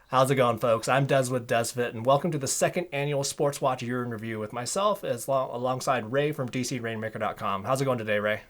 How's it going, folks? I'm Des with DesFit, and welcome to the second annual Sportswatch Year in Review with myself alongside Ray from DCRainmaker.com. How's it going today, Ray?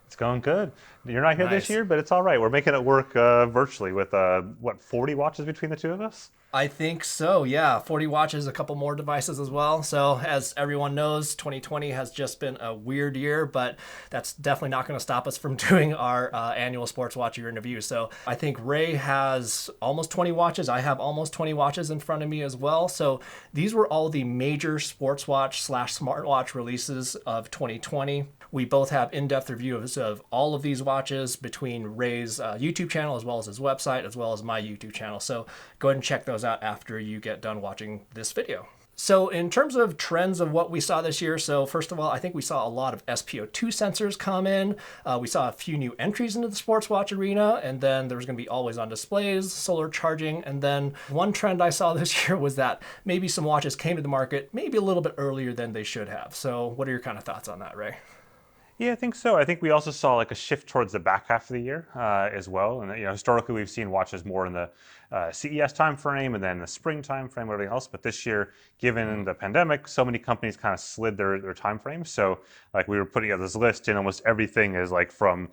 It's going good. You're not here this Nice. year, but it's all right. We're making it work virtually with, what, 40 watches between the two of us? I think so, yeah. 40 watches, a couple more devices as well. So, as everyone knows, 2020 has just been a weird year, but that's definitely not going to stop us from doing our annual Sports Watch Year in Review. So, I think Ray has almost 20 watches. I have almost 20 watches in front of me as well. So, these were all the major sports watch slash smartwatch releases of 2020. We both have in-depth reviews of all of these watches between Ray's YouTube channel as well as his website as well as my YouTube channel. So go ahead and check those out after you get done watching this video. So in terms of trends of what we saw this year, so first of all, I think we saw a lot of SpO2 sensors come in. We saw a few new entries into the sports watch arena, and then there was going to be always on displays, solar charging, and then one trend I saw this year was that maybe some watches came to the market maybe a little bit earlier than they should have. So what are your kind of thoughts on that, Ray? Yeah, I think so. I think we also saw like a shift towards the back half of the year as well. And historically we've seen watches more in the CES timeframe and then the spring timeframe, everything else. But this year, given the pandemic, so many companies kind of slid their time frames. So like we were putting out this list, and almost everything is like from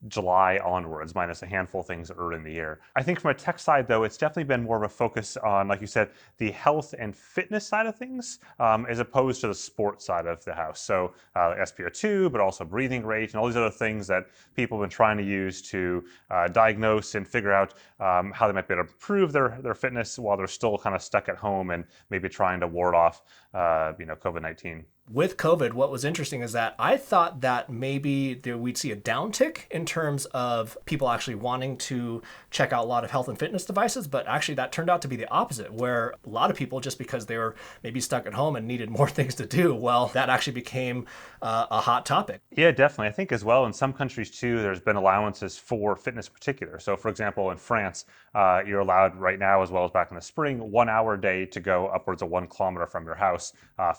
July onwards, minus a handful of things early in the year. I think from a tech side, though, it's definitely been more of a focus on, like you said, the health and fitness side of things, as opposed to the sports side of the house. So SpO2, but also breathing rate and all these other things that people have been trying to use to diagnose and figure out how they might be able to improve their fitness while they're still kind of stuck at home and maybe trying to ward off, COVID-19. With COVID, what was interesting is that I thought that maybe we'd see a downtick in terms of people actually wanting to check out a lot of health and fitness devices, but actually that turned out to be the opposite, where a lot of people, just because they were maybe stuck at home and needed more things to do, well, that actually became a hot topic. Yeah, definitely. I think as well in some countries too, there's been allowances for fitness in particular. So, for example, in France, you're allowed right now, as well as back in the spring, 1 hour a day to go upwards of 1 kilometer from your house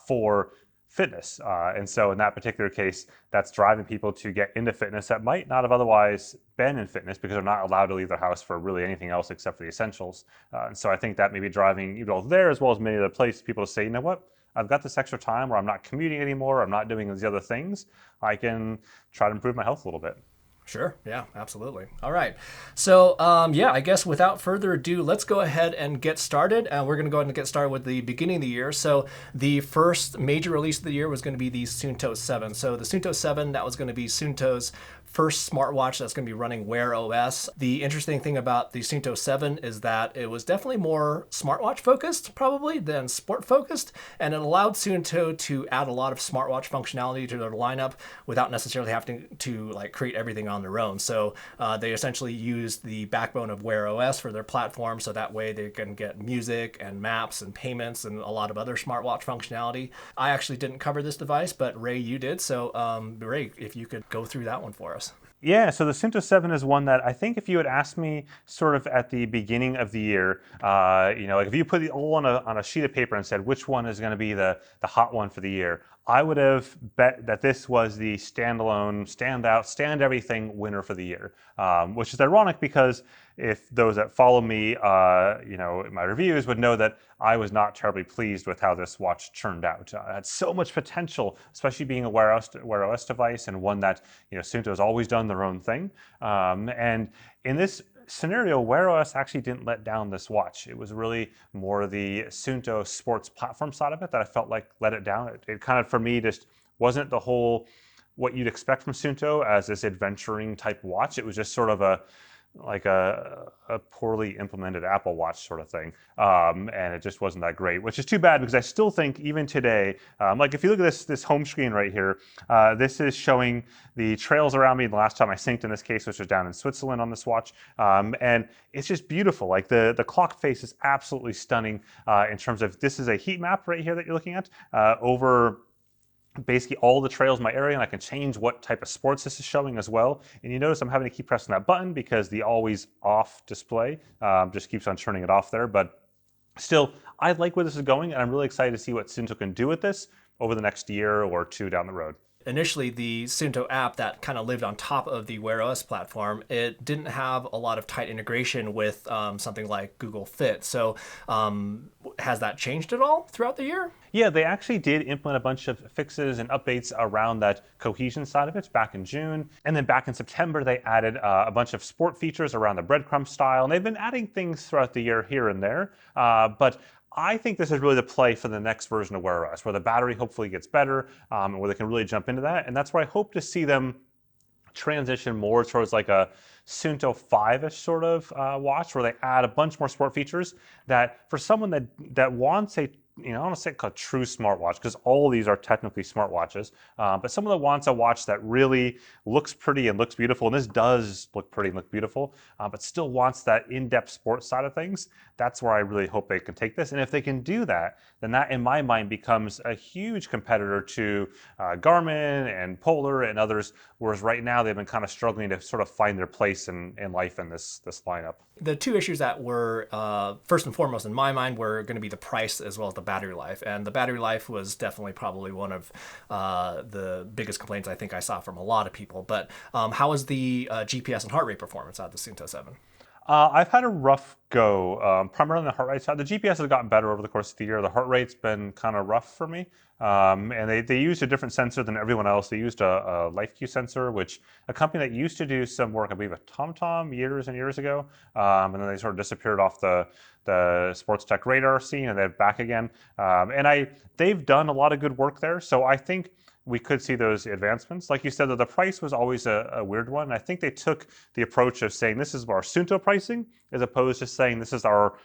for fitness. And so in that particular case, that's driving people to get into fitness that might not have otherwise been in fitness because they're not allowed to leave their house for really anything else except for the essentials. And so I think that may be driving there as well as many other places people to say, you know what? I've got this extra time where I'm not commuting anymore. I'm not doing these other things. I can try to improve my health a little bit. Sure. Yeah, absolutely. All right. So, yeah, I guess without further ado, let's go ahead and get started. We're going to go ahead and get started with the beginning of the year. So, the first major release of the year was going to be the Suunto 7. So, the Suunto 7, that was going to be Suunto's first smartwatch that's going to be running Wear OS. The interesting thing about the Suunto 7 is that it was definitely more smartwatch focused, probably, than sport focused, and it allowed Suunto to add a lot of smartwatch functionality to their lineup without necessarily having to like create everything on their own. So they essentially used the backbone of Wear OS for their platform, so that way they can get music and maps and payments and a lot of other smartwatch functionality. I actually didn't cover this device, but Ray, you did. So Ray, if you could go through that one for us. Yeah, so the Suunto 7 is one that I think if you had asked me sort of at the beginning of the year, like if you put it all on a sheet of paper and said which one is going to be the hot one for the year, I would have bet that this was the standalone, standout, stand everything winner for the year, which is ironic because if those that follow me, in my reviews would know that I was not terribly pleased with how this watch turned out. It had so much potential, especially being a Wear OS device and one that, Suunto has always done their own thing. And in this scenario, Wear OS actually didn't let down this watch. It was really more the Suunto sports platform side of it that I felt like let it down. It kind of, for me, just wasn't the whole what you'd expect from Suunto as this adventuring type watch. It was just sort of a poorly implemented Apple Watch sort of thing, and it just wasn't that great, which is too bad because I still think even today, like if you look at this home screen right here, this is showing the trails around me the last time I synced in this case, which was down in Switzerland on this watch, and it's just beautiful. Like the clock face is absolutely stunning in terms of this is a heat map right here that you're looking at over basically all the trails in my area, and I can change what type of sports this is showing as well. And you notice I'm having to keep pressing that button because the always off display just keeps on turning it off there. But still, I like where this is going, and I'm really excited to see what Suunto can do with this over the next year or two down the road. Initially, the Suunto app that kind of lived on top of the Wear OS platform, it didn't have a lot of tight integration with something like Google Fit. So has that changed at all throughout the year? Yeah, they actually did implement a bunch of fixes and updates around that cohesion side of it back in June. And then back in September, they added a bunch of sport features around the breadcrumb style. And they've been adding things throughout the year here and there. But I think this is really the play for the next version of Wear OS, where the battery hopefully gets better, and where they can really jump into that. And that's where I hope to see them transition more towards like a Suunto 5-ish sort of watch, where they add a bunch more sport features that for someone that wants a, I don't want to say a true smartwatch, because all of these are technically smartwatches, but someone that wants a watch that really looks pretty and looks beautiful, and this does look pretty and look beautiful, but still wants that in-depth sports side of things, that's where I really hope they can take this. And if they can do that, then that, in my mind, becomes a huge competitor to Garmin and Polar and others, whereas right now they've been kind of struggling to sort of find their place in life in this lineup. The two issues that were first and foremost in my mind were going to be the price as well as the battery life. And the battery life was definitely probably one of the biggest complaints I think I saw from a lot of people. But how was the GPS and heart rate performance out of the Suunto 7? I've had a rough go, primarily on the heart rate side. The GPS has gotten better over the course of the year. The heart rate's been kind of rough for me. And they used a different sensor than everyone else. They used a LifeQ sensor, which a company that used to do some work, I believe, at TomTom years and years ago. And then they sort of disappeared off the sports tech radar scene, and they're back again. They've done a lot of good work there. So I think we could see those advancements. Like you said, that the price was always a weird one. And I think they took the approach of saying this is our Suunto pricing, as opposed to saying this is our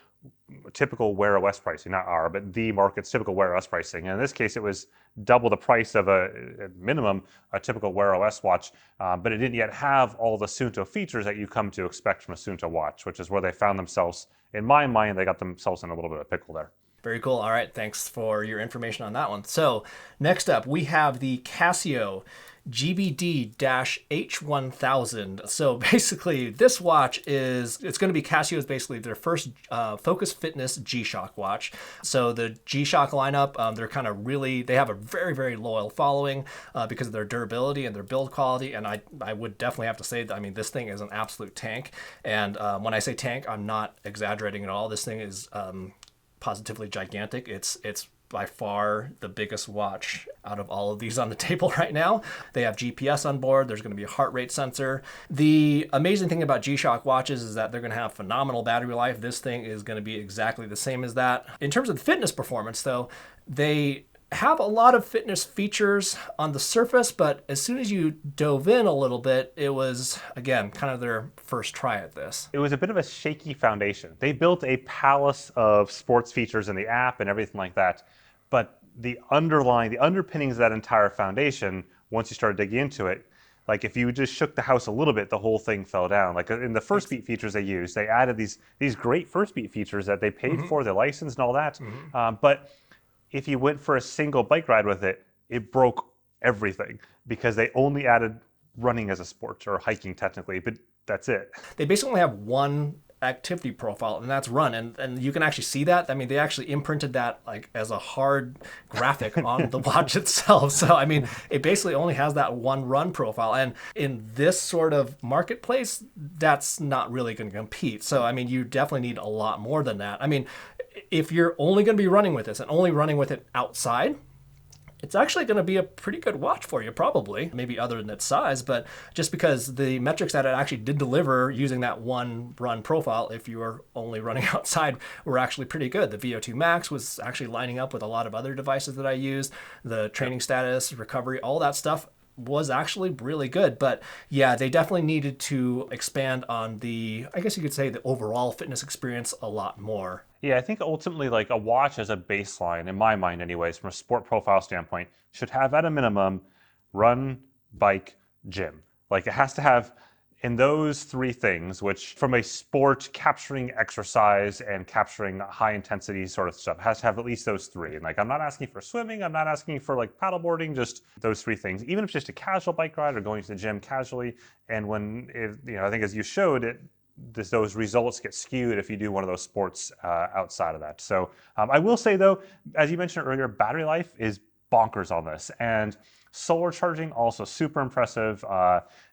typical Wear OS pricing, not our, but the market's typical Wear OS pricing. And in this case, it was double the price of at minimum, a typical Wear OS watch, but it didn't yet have all the Suunto features that you come to expect from a Suunto watch, which is where they found themselves, in my mind, they got themselves in a little bit of a pickle there. Very cool. All right. Thanks for your information on that one. So next up, we have the Casio GBD-H1000. So basically, this watch it's going to be Casio's basically their first Focus Fitness G-Shock watch. So the G-Shock lineup, they're kind of they have a very, very loyal following because of their durability and their build quality. And I would definitely have to say that, I mean, this thing is an absolute tank. And when I say tank, I'm not exaggerating at all. This thing is positively gigantic. It's by far the biggest watch out of all of these on the table right now. They have GPS on board. There's going to be a heart rate sensor. The amazing thing about G-Shock watches is that they're going to have phenomenal battery life. This thing is going to be exactly the same as that. In terms of the fitness performance, though, they have a lot of fitness features on the surface, but as soon as you dove in a little bit, it was, again, kind of their first try at this. It was a bit of a shaky foundation. They built a palace of sports features in the app and everything like that, but the underpinnings of that entire foundation, once you started digging into it, like if you just shook the house a little bit, the whole thing fell down. Like in the first beat features they used, they added these great first beat features that they paid for, the license and all that, but if you went for a single bike ride with it, it broke everything because they only added running as a sport, or hiking technically, but that's it. They basically only have one activity profile, and that's run, and you can actually see that. I mean, they actually imprinted that like as a hard graphic on the watch itself. So I mean, it basically only has that one run profile, and in this sort of marketplace, that's not really going to compete. So I mean, you definitely need a lot more than that. I mean, if you're only going to be running with this and only running with it outside, it's actually going to be a pretty good watch for you, probably, maybe other than its size, but just because the metrics that it actually did deliver using that one run profile, if you were only running outside, were actually pretty good. The VO2 max was actually lining up with a lot of other devices that I used. The training status, recovery, all that stuff was actually really good. But yeah, they definitely needed to expand on I guess you could say, the overall fitness experience a lot more. Yeah, I think ultimately, like, a watch as a baseline, in my mind anyways, from a sport profile standpoint, should have at a minimum run, bike, gym. Like, it has to have in those three things, which from a sport capturing exercise and capturing high intensity sort of stuff, has to have at least those three. And like, I'm not asking for swimming, I'm not asking for like paddleboarding, just those three things. Even if it's just a casual bike ride or going to the gym casually. And I think as you showed it, those results get skewed if you do one of those sports outside of that. So I will say though, as you mentioned earlier, battery life is bonkers on this. And solar charging, also super impressive.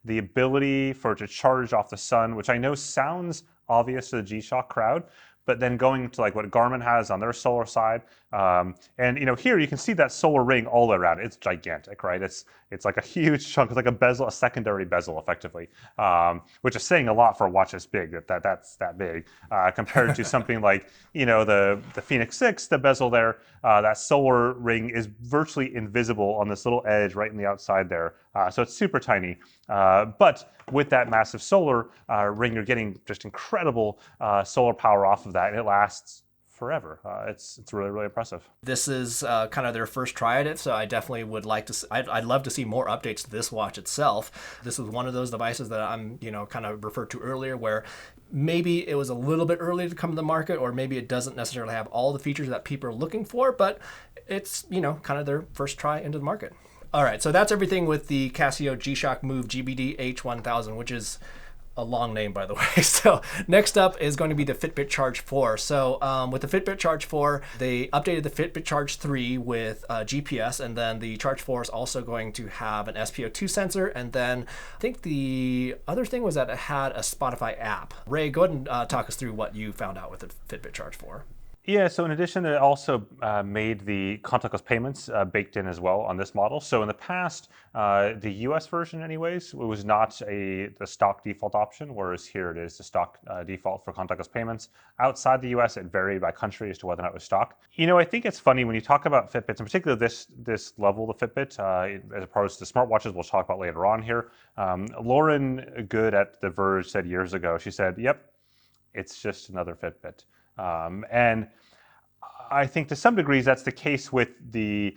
The ability for it to charge off the sun, which I know sounds obvious to the G-Shock crowd, but then going to like what Garmin has on their solar side, and here you can see that solar ring all the way around. It's gigantic, right? It's like a huge chunk. It's like a bezel, a secondary bezel, effectively, which is saying a lot for a watch this big. That's that big compared to something like the Fenix 6, the bezel there. That solar ring is virtually invisible on this little edge right in the outside there. So it's super tiny, but with that massive solar ring, you're getting just incredible solar power off of that, and it lasts forever. It's really, really impressive. This is kind of their first try at it, so I definitely would like to. I'd love to see more updates to this watch itself. This is one of those devices that I'm, kind of referred to earlier, where maybe it was a little bit early to come to the market, or maybe it doesn't necessarily have all the features that people are looking for, but it's, kind of their first try into the market. All right, so that's everything with the Casio G-Shock Move GBD H1000, which is a long name, by the way. So next up is going to be the Fitbit Charge 4. So with the Fitbit Charge 4, they updated the Fitbit Charge 3 with GPS, and then the Charge 4 is also going to have an SpO2 sensor. And then I think the other thing was that it had a Spotify app. Ray, go ahead and talk us through what you found out with the Fitbit Charge 4. Yeah, so in addition, it also made the contactless payments baked in as well on this model. So in the past, the US version anyways, it was not the stock default option, whereas here it is the stock default for contactless payments. Outside the US, it varied by country as to whether or not it was stock. I think it's funny when you talk about Fitbits, in particular this level of Fitbit, as opposed to smartwatches we'll talk about later on here. Lauren Good at The Verge said years ago, she said, yep, it's just another Fitbit. And I think to some degrees that's the case with the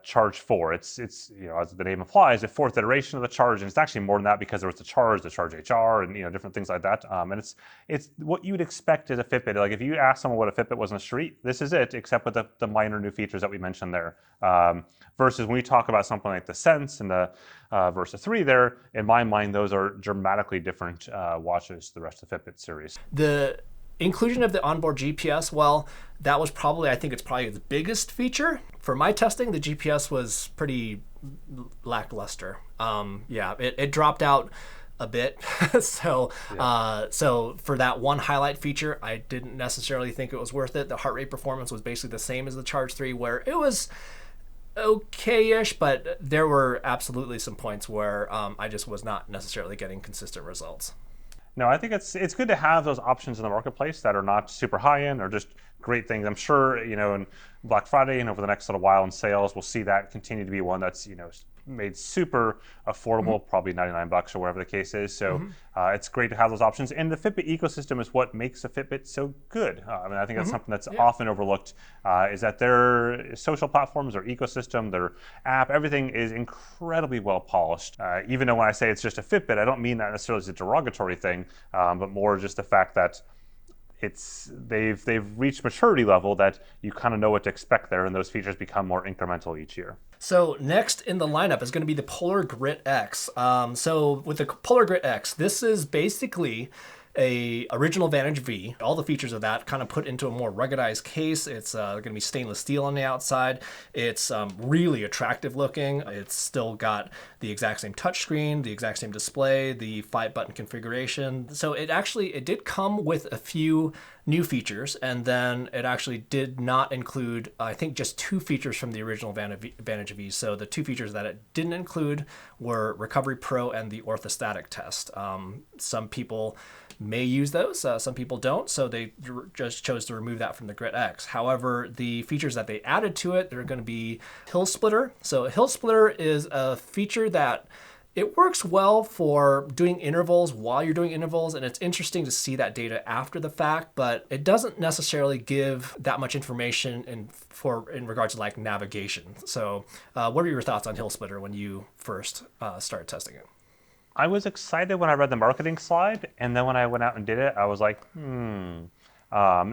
Charge 4. It's as the name implies, a fourth iteration of the Charge, and it's actually more than that because there was the Charge HR, and different things like that. And it's what you'd expect as a Fitbit. Like if you ask someone what a Fitbit was on the street, this is it, except with the minor new features that we mentioned there. Versus when we talk about something like the Sense and the Versa 3 there, in my mind, those are dramatically different watches to the rest of the Fitbit series. The inclusion of the onboard GPS, well, that was probably, I think it's probably the biggest feature. For my testing, the GPS was pretty lackluster. It dropped out a bit. So for that one highlight feature, I didn't necessarily think it was worth it. The heart rate performance was basically the same as the Charge 3, where it was okay-ish, but there were absolutely some points where I just was not necessarily getting consistent results. No, I think it's good to have those options in the marketplace that are not super high-end or just great things. I'm sure, in Black Friday and over the next little while in sales, we'll see that continue to be one that's, made super affordable, probably $99 or whatever the case is. So it's great to have those options. And the Fitbit ecosystem is what makes a Fitbit so good. I think that's something that's often overlooked, is that their social platforms, their ecosystem, their app, everything is incredibly well polished. Even though when I say it's just a Fitbit, I don't mean that necessarily as a derogatory thing, but more just the fact that they've reached maturity level that you kind of know what to expect there, and those features become more incremental each year. So next in the lineup is going to be the Polar Grit X. So with the Polar Grit X, this is basically a original Vantage V. All the features of that kind of put into a more ruggedized case. It's going to be stainless steel on the outside. It's really attractive looking. It's still got the exact same touchscreen, the exact same display, the 5-button configuration. So it did come with a few new features, and then it actually did not include, I think, just 2 features from the original Vantage V. So the 2 features that it didn't include were Recovery Pro and the orthostatic test. Some people may use those, some people don't, so they just chose to remove that from the Grit X. However, the features that they added to it, they're going to be Hill Splitter. So a Hill Splitter is a feature that it works well for doing intervals while you're doing intervals, and it's interesting to see that data after the fact, but it doesn't necessarily give that much information in regards to like navigation. So what were your thoughts on Hill Splitter when you first started testing it? I was excited when I read the marketing slide, and then when I went out and did it, I was like,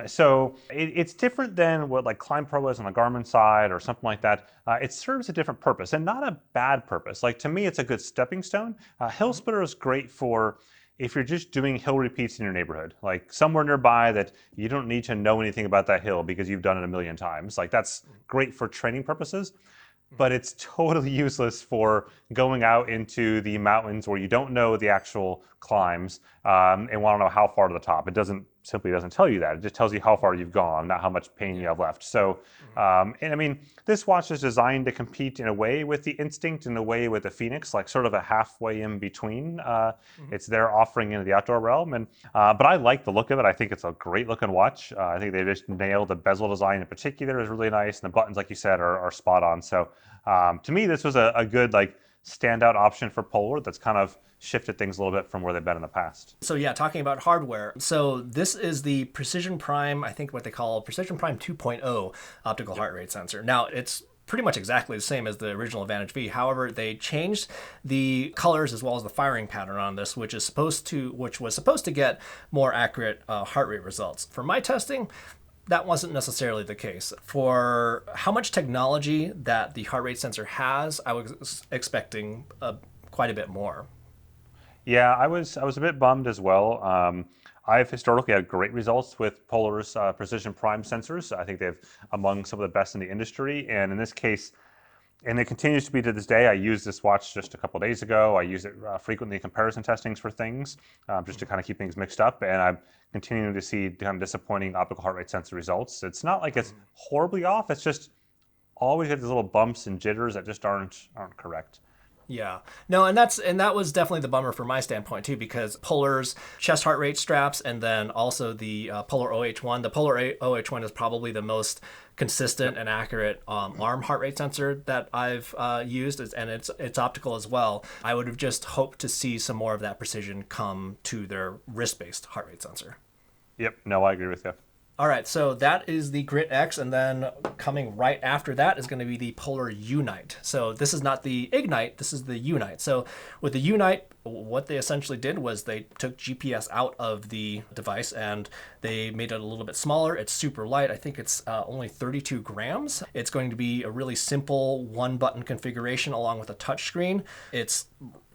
So it's different than what like Climb Pro is on the Garmin side or something like that. It serves a different purpose, and not a bad purpose. Like to me, it's a good stepping stone. Hill Splitter is great for if you're just doing hill repeats in your neighborhood, like somewhere nearby that you don't need to know anything about that hill because you've done it a million times. Like that's great for training purposes. but it's totally useless for going out into the mountains where you don't know the actual climbs and want to know how far to the top. It simply doesn't tell you that. It just tells you how far you've gone, not how much pain you have left. So, and I mean, this watch is designed to compete in a way with the Instinct, in a way with the Fenix, like sort of a halfway in between. It's their offering into the outdoor realm, and but I like the look of it. I think it's a great looking watch. I think they just nailed the bezel design in particular is really nice, and the buttons, like you said, are spot on. So to me, this was a good like standout option for Polar that's kind of shifted things a little bit from where they've been in the past. So yeah, talking about hardware. So this is the Precision Prime, I think what they call Precision Prime 2.0 optical heart rate sensor. Now it's pretty much exactly the same as the original Vantage V. However, they changed the colors as well as the firing pattern on this, which was supposed to get more accurate heart rate results. For my testing, that wasn't necessarily the case. For how much technology that the heart rate sensor has, I was expecting quite a bit more. Yeah, I was a bit bummed as well. I've historically had great results with Polar's Precision Prime sensors. I think they've among some of the best in the industry, and in this case, and it continues to be to this day. I used this watch just a couple of days ago. I use it frequently in comparison testings for things, just to kind of keep things mixed up. And I'm continuing to see kind of disappointing optical heart rate sensor results. It's not like it's horribly off. It's just always got these little bumps and jitters that just aren't correct. Yeah. No, and that was definitely the bummer from my standpoint too, because Polar's chest heart rate straps and then also the Polar OH1. The Polar OH1 is probably the most consistent and accurate arm heart rate sensor that I've used, and it's optical as well. I would have just hoped to see some more of that precision come to their wrist-based heart rate sensor. Yep. No, I agree with you. All right, so that is the Grit X, and then coming right after that is going to be the Polar Unite. So this is not the Ignite, this is the Unite. So with the Unite, what they essentially did was they took GPS out of the device and they made it a little bit smaller. It's super light. I think it's only 32 grams. It's going to be a really simple one-button configuration along with a touchscreen. It's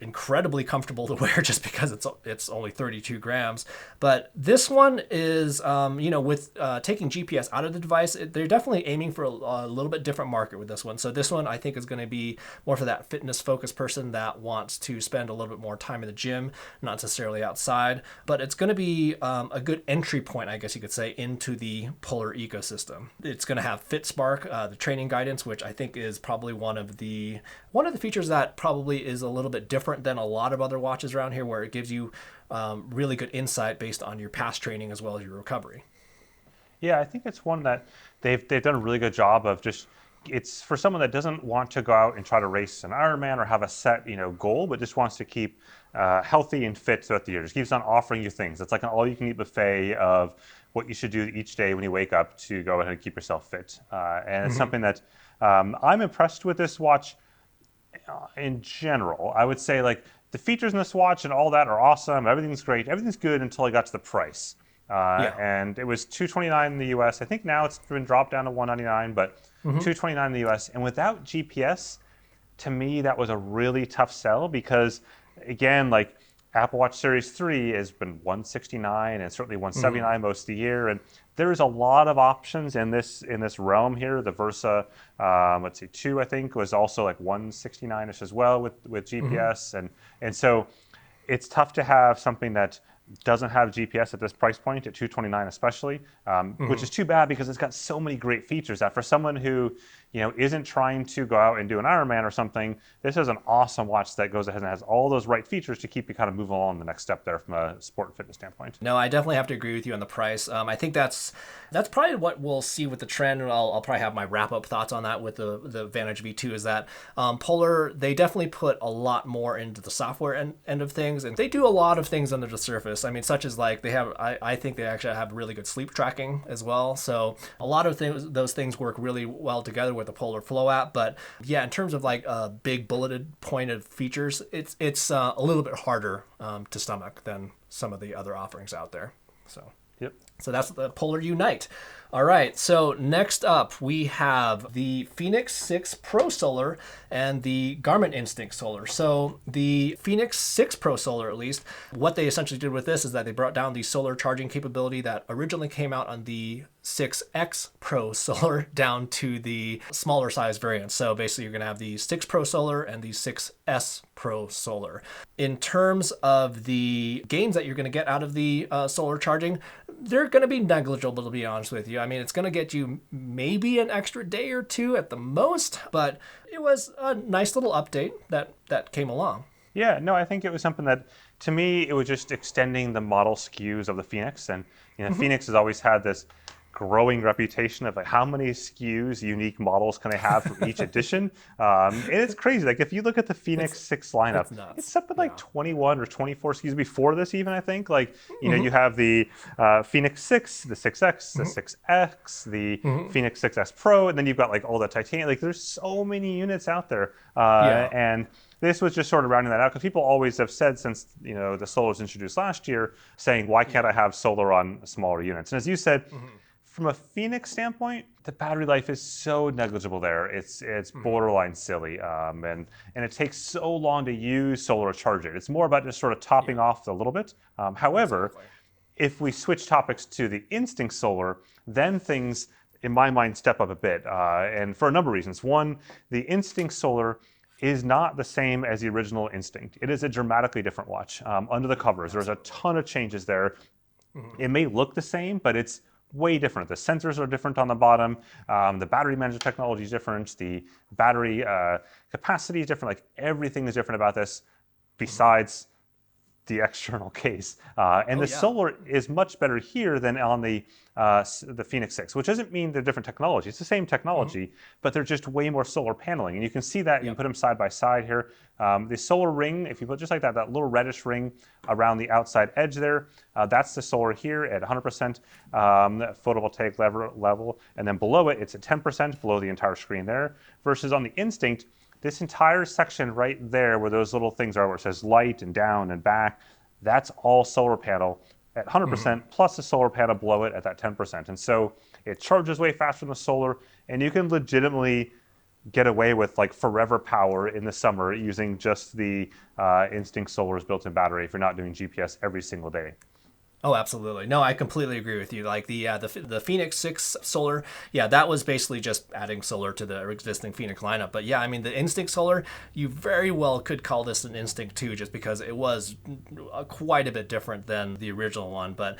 incredibly comfortable to wear just because it's only 32 grams. But this one is, with taking GPS out of the device, they're definitely aiming for a little bit different market with this one. So this one I think is going to be more for that fitness-focused person that wants to spend a little bit more time in the gym, not necessarily outside. But it's going to be a good entry point, I guess you could say, into the Polar ecosystem. It's going to have FitSpark, the training guidance, which I think is probably one of the features that probably is a little bit different than a lot of other watches around here, where it gives you really good insight based on your past training as well as your recovery. Yeah, I think it's one that they've done a really good job of just. It's for someone that doesn't want to go out and try to race an Ironman or have a set goal, but just wants to keep healthy and fit throughout the year. Just keeps on offering you things. It's like an all-you-can-eat buffet of what you should do each day when you wake up to go ahead and keep yourself fit. And it's something that I'm impressed with this watch in general. I would say like the features in this watch and all that are awesome. Everything's great. Everything's good until I got to the price. And it was $229 in the US. I think now it's been dropped down to $199, but $229 in the US. And without GPS, to me, that was a really tough sell because, again, like Apple Watch Series 3 has been $169 and certainly $179 most of the year. And there's a lot of options in this realm here. The Versa, 2, I think, was also like $169-ish as well with GPS. And so it's tough to have something that doesn't have GPS at this price point at $229 especially, which is too bad because it's got so many great features that for someone who isn't trying to go out and do an Ironman or something, this is an awesome watch that goes ahead and has all those right features to keep you kind of moving along the next step there from a sport and fitness standpoint. No, I definitely have to agree with you on the price. I think that's probably what we'll see with the trend, and I'll probably have my wrap-up thoughts on that with the Vantage V2 is that Polar, they definitely put a lot more into the software end of things, and they do a lot of things under the surface. I mean, such as like they have, I think they actually have really good sleep tracking as well. So a lot of those things work really well together with the Polar Flow app. But yeah, in terms of like big bulleted pointed features, it's a little bit harder to stomach than some of the other offerings out there. So. Yep. So that's the Polar Unite. All right, so next up we have the Fenix 6 Pro Solar and the Garmin Instinct Solar. So the Fenix 6 Pro Solar, at least, what they essentially did with this is that they brought down the solar charging capability that originally came out on the 6X Pro Solar down to the smaller size variant. So basically you're going to have the 6 Pro Solar and the 6S Pro Solar. In terms of the gains that you're going to get out of the solar charging, they're going to be negligible, to be honest with you. I mean, it's going to get you maybe an extra day or two at the most, but it was a nice little update that came along. Yeah, no, I think it was something that, to me, it was just extending the model SKUs of the Fenix. And Fenix has always had this growing reputation of like how many SKUs, unique models can I have for each edition. And it's crazy. Like if you look at the Fenix 6 lineup, it's something like 21 or 24 SKUs before this even, I think. Like, you have the Fenix 6, the 6X, the 6X, the Fenix 6S Pro, and then you've got like all the titanium. Like there's so many units out there. And this was just sort of rounding that out because people always have said since the solar was introduced last year, saying why can't I have solar on smaller units? And as you said, from a Fenix standpoint, the battery life is so negligible there. It's borderline silly, and it takes so long to use solar to charge it. It's more about just sort of topping off a little bit. However, if we switch topics to the Instinct Solar, then things, in my mind, step up a bit, and for a number of reasons. One, the Instinct Solar is not the same as the original Instinct. It is a dramatically different watch. Under the covers, there's a ton of changes there. It may look the same, but it's way different. The sensors are different on the bottom. The battery management technology is different. The battery capacity is different. Like everything is different about this besides the external case. And solar is much better here than on the Fenix 6, which doesn't mean they're different technology. It's the same technology, but they're just way more solar paneling. And you can see that, you can put them side by side here. The solar ring, if you put just like that little reddish ring around the outside edge there, that's the solar here at 100% photovoltaic level. And then below it, it's at 10% below the entire screen there. Versus on the Instinct, this entire section right there where those little things are, where it says light and down and back, that's all solar panel at 100% plus a solar panel below it at that 10%. And so it charges way faster than the solar, and you can legitimately get away with like forever power in the summer using just the Instinct Solar's built-in battery if you're not doing GPS every single day. Oh, absolutely. No, I completely agree with you. Like the Fenix 6 Solar, that was basically just adding solar to the existing Fenix lineup. But yeah, I mean, the Instinct Solar, you very well could call this an Instinct 2 just because it was quite a bit different than the original one. But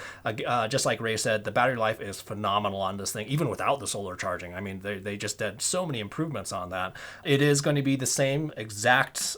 just like Ray said, the battery life is phenomenal on this thing, even without the solar charging. I mean, they just did so many improvements on that. It is going to be the same exact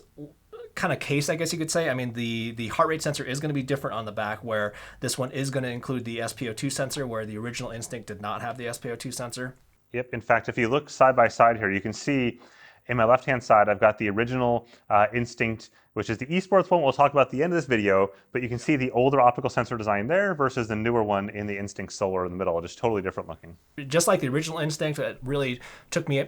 kind of case, I guess you could say. I mean, the heart rate sensor is going to be different on the back, where this one is going to include the SpO2 sensor, where the original Instinct did not have the SpO2 sensor. Yep. In fact, if you look side by side here, you can see in my left-hand side, I've got the original Instinct, which is the esports one we'll talk about at the end of this video, but you can see the older optical sensor design there versus the newer one in the Instinct Solar in the middle, just totally different looking. Just like the original Instinct, it really took me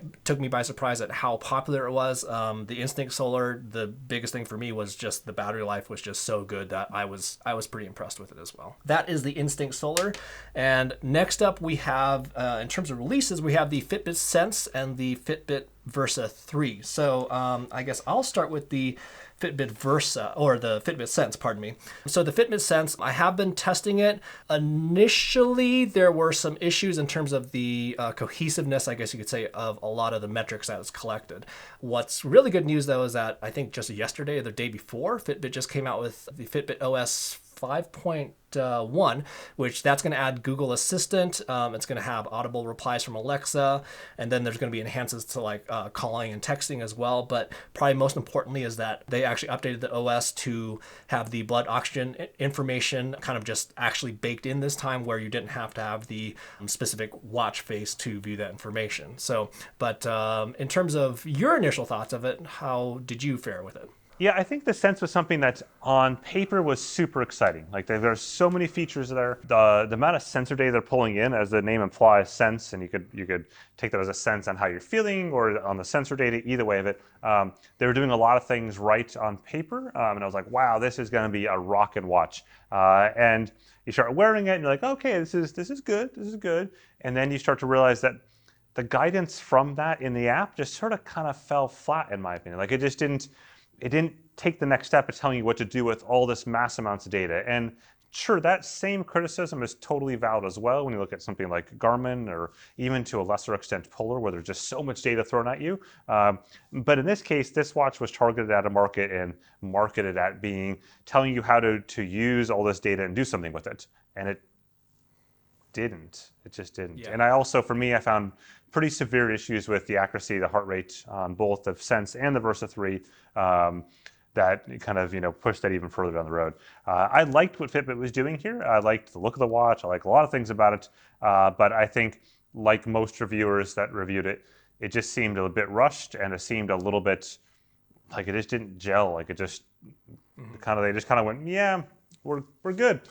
by surprise at how popular it was. The Instinct Solar, the biggest thing for me was just the battery life was just so good that I was pretty impressed with it as well. That is the Instinct Solar. And next up we have, in terms of releases, we have the Fitbit Sense and the Fitbit Versa 3. So I guess I'll start with the Fitbit Versa, or the Fitbit Sense, pardon me. So the Fitbit Sense, I have been testing it. Initially, there were some issues in terms of the cohesiveness, I guess you could say, of a lot of the metrics that was collected. What's really good news, though, is that I think just yesterday or the day before, Fitbit just came out with the Fitbit OS 5.1, which that's going to add Google Assistant. It's going to have audible replies from Alexa, and then there's going to be enhancements to like calling and texting as well. But probably most importantly is that they actually updated the OS to have the blood oxygen information kind of just actually baked in this time, where you didn't have to have the specific watch face to view that information. So, but in terms of your initial thoughts of it, how did you fare with it? Yeah, I think the Sense was something that on paper was super exciting. Like there's so many features there. The amount of sensor data they're pulling in, as the name implies, sense, and you could take that as a sense on how you're feeling or on the sensor data, either way of it. They were doing a lot of things right on paper, and I was like, wow, this is going to be a rockin' watch. And you start wearing it, and you're like, okay, this is good, this is good. And then you start to realize that the guidance from that in the app just sort of kind of fell flat, in my opinion. Like it didn't take the next step of telling you what to do with all this mass amounts of data. And sure, that same criticism is totally valid as well when you look at something like Garmin or even to a lesser extent Polar, where there's just so much data thrown at you. But in this case, this watch was targeted at a market and marketed at telling you how to use all this data and do something with it. And it didn't. It just didn't. Yeah. And I also, for me, I found pretty severe issues with the accuracy, the heart rate on both the Sense and the Versa 3 that kind of pushed that even further down the road. I liked what Fitbit was doing here. I liked the look of the watch. I like a lot of things about it. But I think, like most reviewers that reviewed it, it just seemed a bit rushed, and it seemed a little bit like it just didn't gel. Like it just they just kind of went, yeah, we're good.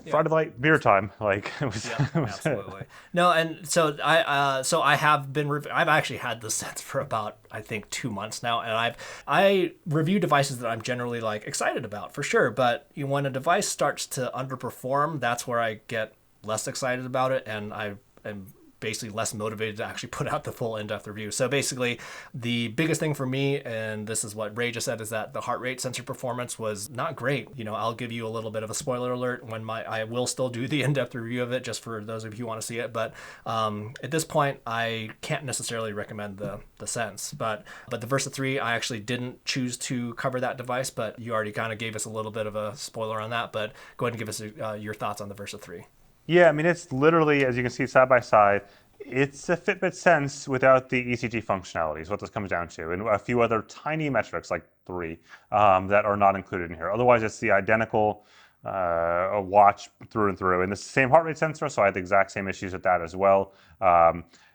Yeah. Friday night beer time, like it was. Yeah, absolutely. No, and so I have been. I've actually had this Sense for about, I think, 2 months now, and I review devices that I'm generally like excited about for sure. But when a device starts to underperform, that's where I get less excited about it, and I am basically less motivated to actually put out the full in-depth review. So basically, the biggest thing for me, and this is what Ray just said, is that the heart rate sensor performance was not great. I'll give you a little bit of a spoiler alert when I will still do the in-depth review of it, just for those of you who want to see it. But at this point, I can't necessarily recommend the Sense. But the Versa 3, I actually didn't choose to cover that device, but you already kind of gave us a little bit of a spoiler on that. But go ahead and give us your thoughts on the Versa 3. Yeah, I mean, it's literally, as you can see side by side, it's a Fitbit Sense without the ECG functionality is what this comes down to, and a few other tiny metrics, like 3, that are not included in here. Otherwise, it's the identical watch through and through. And it's the same heart rate sensor, so I had the exact same issues with that as well.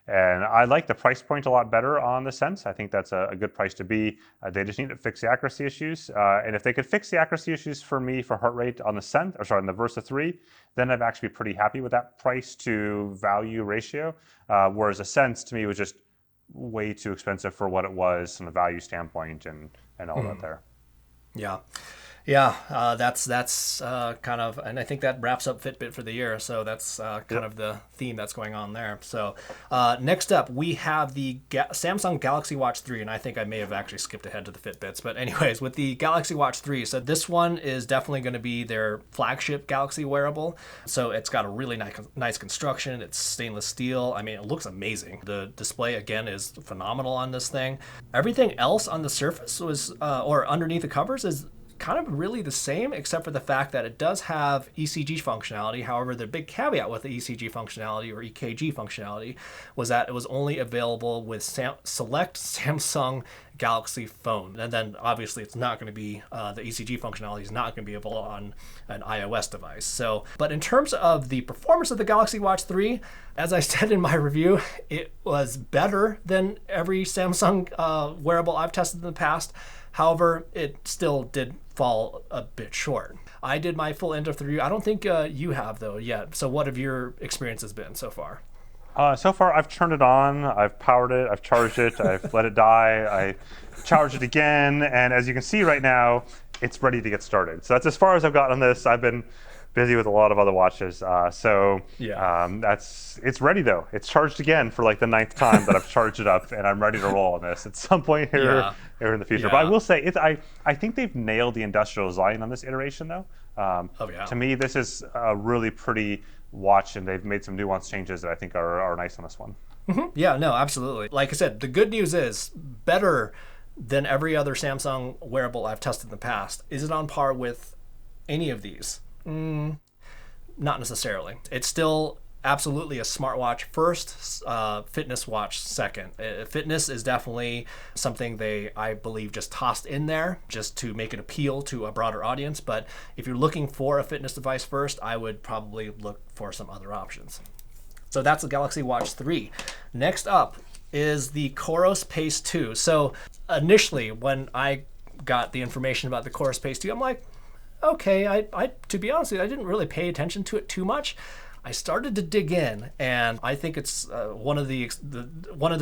And I like the price point a lot better on the Sense. I think that's a good price to be. They just need to fix the accuracy issues. And if they could fix the accuracy issues for me for heart rate on on the Versa 3, then I'd actually be pretty happy with that price to value ratio. Whereas the Sense to me was just way too expensive for what it was from the value standpoint and all that there. Yeah. Yeah, that's kind of, and I think that wraps up Fitbit for the year. So that's kind of the theme that's going on there. So next up, we have the Samsung Galaxy Watch 3, and I think I may have actually skipped ahead to the Fitbits. But anyways, with the Galaxy Watch 3, so this one is definitely going to be their flagship Galaxy wearable. So it's got a really nice construction. It's stainless steel. I mean, it looks amazing. The display, again, is phenomenal on this thing. Everything else on the surface or underneath the covers is kind of really the same, except for the fact that it does have ECG functionality. However, the big caveat with the ECG functionality or EKG functionality was that it was only available with select Samsung Galaxy phone. And then obviously it's not going to be, the ECG functionality is not going to be available on an iOS device. So, but in terms of the performance of the Galaxy Watch 3, as I said in my review, it was better than every Samsung wearable I've tested in the past. However, it still did fall a bit short. I did my full in-depth review. I don't think you have, though, yet. So what have your experiences been so far? So far, I've turned it on, I've powered it, I've charged it, I've let it die, I charged it again, and as you can see right now, it's ready to get started. So that's as far as I've gotten on this. I've been busy with a lot of other watches, it's ready though. It's charged again for like the 9th time that I've charged it up, and I'm ready to roll on this at some point here in the future. Yeah. But I will say, I think they've nailed the industrial design on this iteration though. To me, this is a really pretty watch, and they've made some nuanced changes that I think are nice on this one. Mm-hmm. Yeah, no, absolutely. Like I said, the good news is better than every other Samsung wearable I've tested in the past. Is it on par with any of these? Not necessarily. It's still absolutely a smartwatch first, fitness watch second. Fitness is definitely something I believe, just tossed in there just to make it appeal to a broader audience. But if you're looking for a fitness device first, I would probably look for some other options. So that's the Galaxy Watch 3. Next up is the COROS Pace 2. So initially, when I got the information about the COROS Pace 2, I'm like, okay, I to be honest with you, I didn't really pay attention to it too much. I started to dig in, and I think it's one of the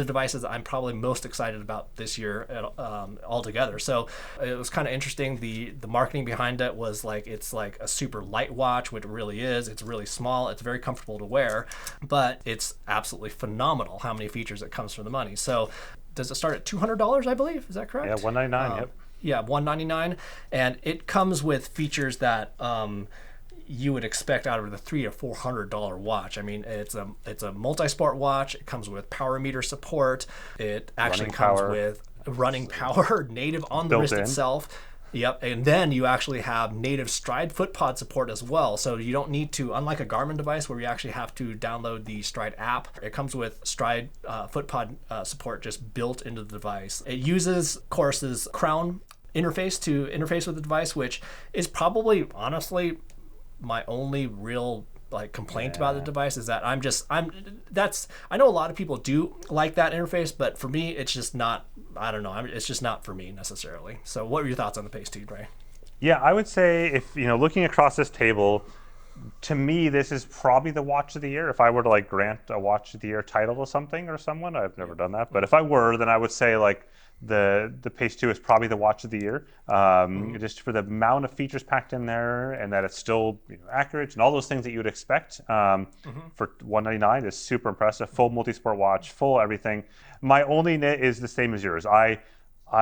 devices that I'm probably most excited about this year altogether. So it was kind of interesting. The marketing behind it was like, it's like a super light watch, which it really is. It's really small. It's very comfortable to wear, but it's absolutely phenomenal how many features it comes for the money. So does it start at $200, I believe? Is that correct? Yeah, $199. Yep. Yeah, $199, and it comes with features that you would expect out of the $300 to $400 watch. I mean, it's a multi-sport watch. It comes with power meter support. It actually comes with running power native on the wrist itself. Yep, and then you actually have native Stride FootPod support as well. So you don't need to, unlike a Garmin device where you actually have to download the Stride app, it comes with Stride FootPod support just built into the device. It uses COROS's Crown interface to interface with the device, which is probably, honestly, my only real complaint about the device is that I know a lot of people do like that interface, but for me it's just not, I don't know, it's just not for me necessarily. So what are your thoughts on the Pace 2, Ray? Yeah, I would say, if looking across this table, to me this is probably the watch of the year. If I were to grant a watch of the year title to something or someone, I've never done that, but if I were, then I would say the Pace 2 is probably the watch of the year, just for the amount of features packed in there, and that it's still accurate and all those things that you would expect. For $199 is super impressive. Full multi-sport watch, full everything. My only nit is the same as yours. I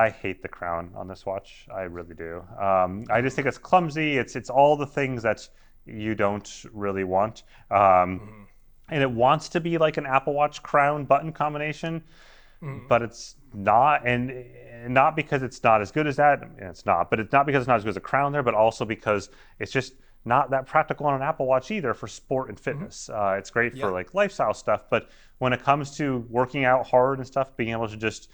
hate the crown on this watch. I really do. I just think it's clumsy. It's all the things that you don't really want. And it wants to be like an Apple Watch crown button combination, but it's not, and not because it's not as good as that. It's not, but it's not because it's not as good as a crown there, but also because it's just not that practical on an Apple Watch either for sport and fitness. It's great for lifestyle stuff, but when it comes to working out hard and stuff, being able to just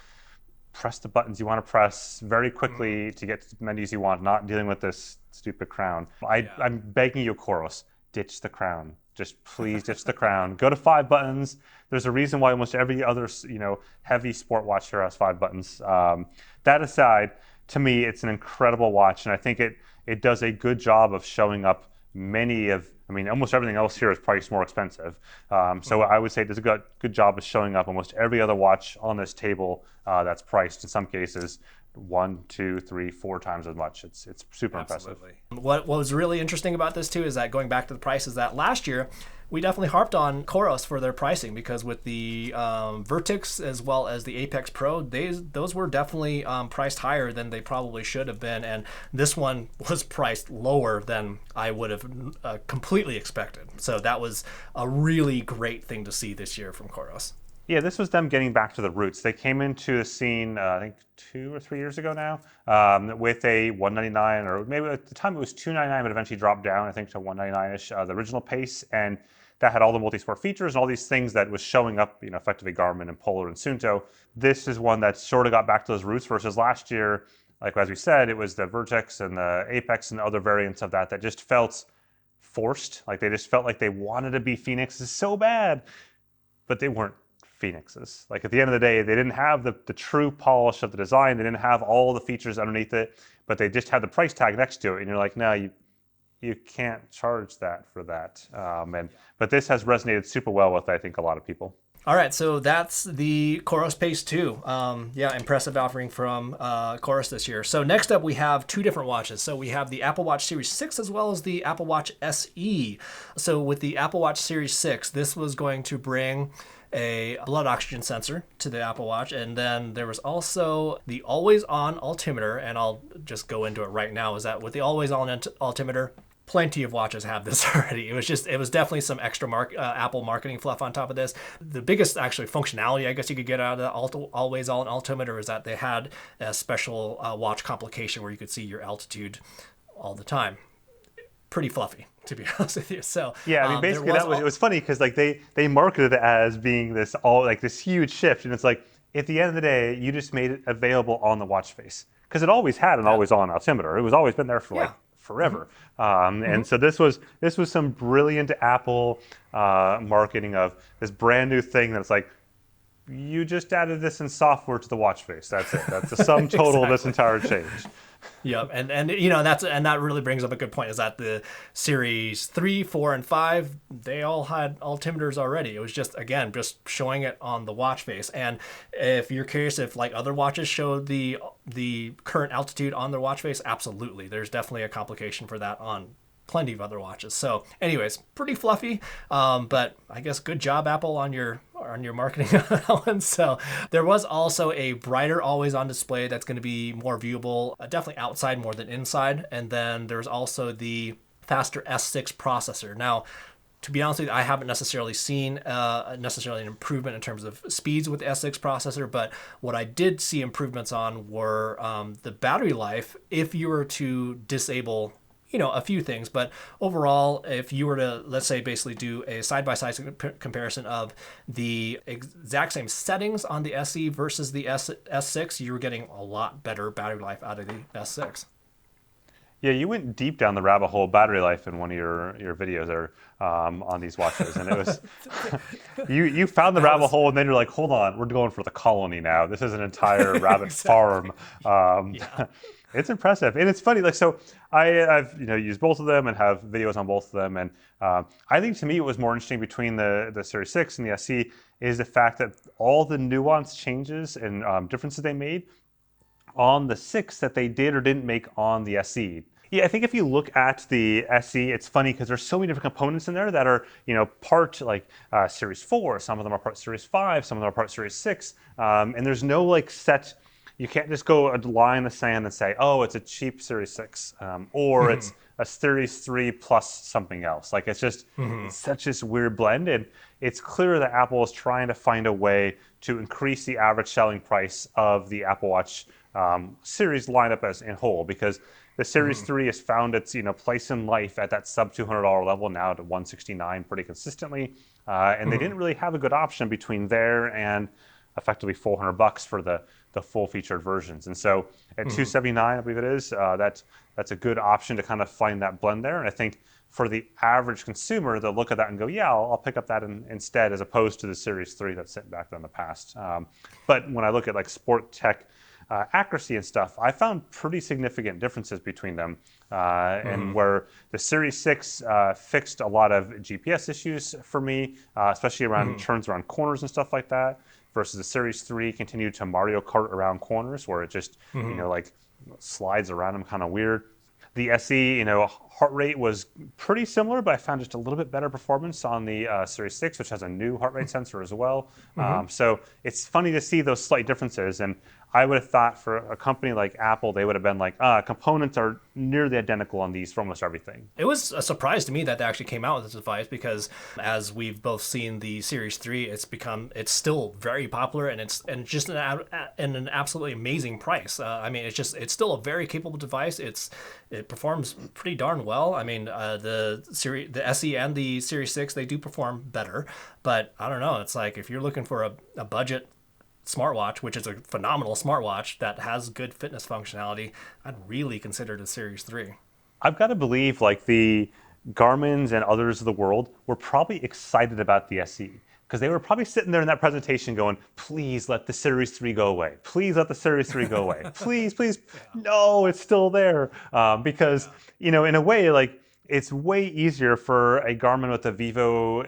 press the buttons you want to press very quickly to get to the menus you want, not dealing with this stupid crown. I'm begging you, COROS, ditch the crown. Just please ditch the crown. Go to 5 buttons. There's a reason why almost every other heavy sport watch here has 5 buttons. That aside, to me, it's an incredible watch, and I think it does a good job of showing up almost everything else here is priced more expensive. So I would say it does a good job of showing up almost every other watch on this table that's priced, in some cases, 1, 2, 3, 4 times as much. It's super impressive. What was really interesting about this too is that, going back to the price, is that last year we definitely harped on COROS for their pricing, because with the Vertix as well as the Apex Pro, those were definitely priced higher than they probably should have been, and this one was priced lower than I would have completely expected. So that was a really great thing to see this year from COROS. Yeah, this was them getting back to the roots. They came into the scene, I think 2 or 3 years ago now, with a $199, or maybe at the time it was $299, but eventually dropped down, I think, to $199-ish, the original Pace, and that had all the multi-sport features and all these things that was showing up, effectively Garmin and Polar and Suunto. This is one that sort of got back to those roots, versus last year, as we said, it was the Vertex and the Apex and other variants of that just felt forced. They just felt like they wanted to be Fenixes so bad, but they weren't Fenixes. At the end of the day, they didn't have the true polish of the design. They didn't have all the features underneath it, but they just had the price tag next to it. And you're like, no, you can't charge that for that. But this has resonated super well with, I think, a lot of people. All right, so that's the COROS Pace 2. Impressive offering from COROS this year. So next up, we have 2 different watches. So we have the Apple Watch Series 6 as well as the Apple Watch SE. So with the Apple Watch Series 6, this was going to bring a blood oxygen sensor to the Apple Watch, and then there was also the always-on altimeter, and I'll just go into it right now, is that with the always-on altimeter, plenty of watches have this already. It was definitely some extra Apple marketing fluff on top of this. The biggest actually functionality I guess you could get out of the always-on altimeter is that they had a special watch complication where you could see your altitude all the time. Pretty fluffy, to be honest with you. So yeah, basically it was funny because they marketed it as being this this huge shift, and it's at the end of the day, you just made it available on the watch face, because it always had an always-on altimeter. It was always been there for forever. And so this was some brilliant Apple marketing of this brand new thing that's you just added this in software to the watch face. That's it. That's the sum total of this entire change. Yep, and that really brings up a good point. Is that the Series 3, 4, and 5, they all had altimeters already. It was just showing it on the watch face. And if you're curious if like other watches show the current altitude on their watch face, absolutely. There's definitely a complication for that on plenty of other watches. So anyways, pretty fluffy, but I guess good job, Apple, on your marketing on that one. So there was also a brighter always on display that's going to be more viewable, definitely outside more than inside. And then there's also the faster S6 processor. Now, to be honest with you, I haven't necessarily seen necessarily an improvement in terms of speeds with the S6 processor, but what I did see improvements on were the battery life if you were to disable a few things. But overall, if you were to, let's say, basically do a side-by-side comparison of the exact same settings on the SE versus the S6, you were getting a lot better battery life out of the S6. Yeah, you went deep down the rabbit hole of battery life in one of your videos there on these watches, and it was you found the rabbit hole, and then you're like, hold on, we're going for the colony now. This is an entire rabbit farm. Yeah. It's impressive, and it's funny. Like, so I've used both of them and have videos on both of them, and I think to me what was more interesting between the Series 6 and the SE is the fact that all the nuanced changes and differences they made on the 6 that they did or didn't make on the SE. Yeah, I think if you look at the SE, it's funny because there's so many different components in there that are, part like Series 4, some of them are part Series 5, some of them are part Series 6, and there's no like set. You can't just go a line in the sand and say, oh, it's a cheap Series 6, or it's a Series 3 plus something else. Like, it's just it's such this weird blend. And it's clear that Apple is trying to find a way to increase the average selling price of the Apple Watch series lineup as in whole, because the Series 3 has found its place in life at that sub $200 level now to $169 pretty consistently. And they didn't really have a good option between there and effectively $400 for the full featured versions. And so at $279, I believe it is, that's a good option to kind of find that blend there. And I think for the average consumer, they'll look at that and go, yeah, I'll pick up that instead, as opposed to the Series 3 that's sitting back there in the past. But when I look at like sport tech accuracy and stuff, I found pretty significant differences between them. And where the Series 6 fixed a lot of GPS issues for me, especially around turns around corners and stuff like that, versus the Series 3 continued to Mario Kart around corners where it just, like slides around them kind of weird. The SE, heart rate was pretty similar, but I found just a little bit better performance on the Series 6, which has a new heart rate sensor as well. So it's funny to see those slight differences. And I would have thought for a company like Apple, they would have been like, components are nearly identical on these for almost everything. It was a surprise to me that they actually came out with this device, because as we've both seen the Series 3, it's still very popular, and it's just an absolutely amazing price. I mean, it's still a very capable device. It performs pretty darn well. I mean, the SE and the Series 6, they do perform better, but I don't know. It's like if you're looking for a budget smartwatch, which is a phenomenal smartwatch that has good fitness functionality, I'd really consider the Series 3. I've got to believe like the Garmins and others of the world were probably excited about the SE, because they were probably sitting there in that presentation going, please let the Series 3 go away. Please let the Series 3 go away. Please, please. Yeah. No, it's still there. Because, in a way, like, it's way easier for a Garmin with a Vivo,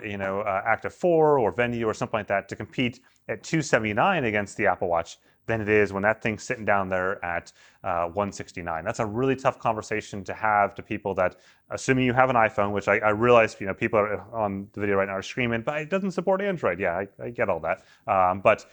Active 4 or Venu or something like that to compete at $279 against the Apple Watch than it is when that thing's sitting down there at $169. That's a really tough conversation to have to people that, assuming you have an iPhone, which I realize people are on the video right now are screaming, but it doesn't support Android. Yeah, I get all that. But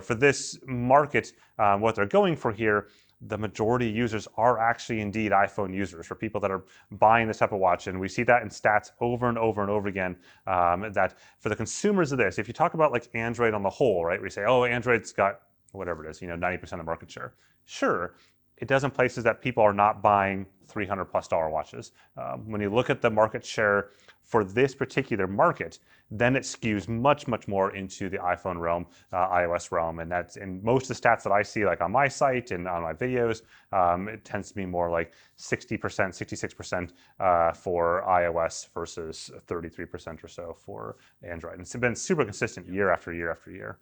for this market, what they're going for here, the majority of users are actually indeed iPhone users, for people that are buying this type of watch. And we see that in stats over and over and over again, that for the consumers of this, if you talk about like Android on the whole, right, we say, oh, Android's got whatever it is, 90% of market share. Sure, it does in places that people are not buying $300+ watches. When you look at the market share for this particular market, then it skews much, much more into the iPhone realm, iOS realm. And that's in most of the stats that I see, like on my site and on my videos, it tends to be more like 60%, 66% for iOS versus 33% or so for Android. And it's been super consistent year after year after year.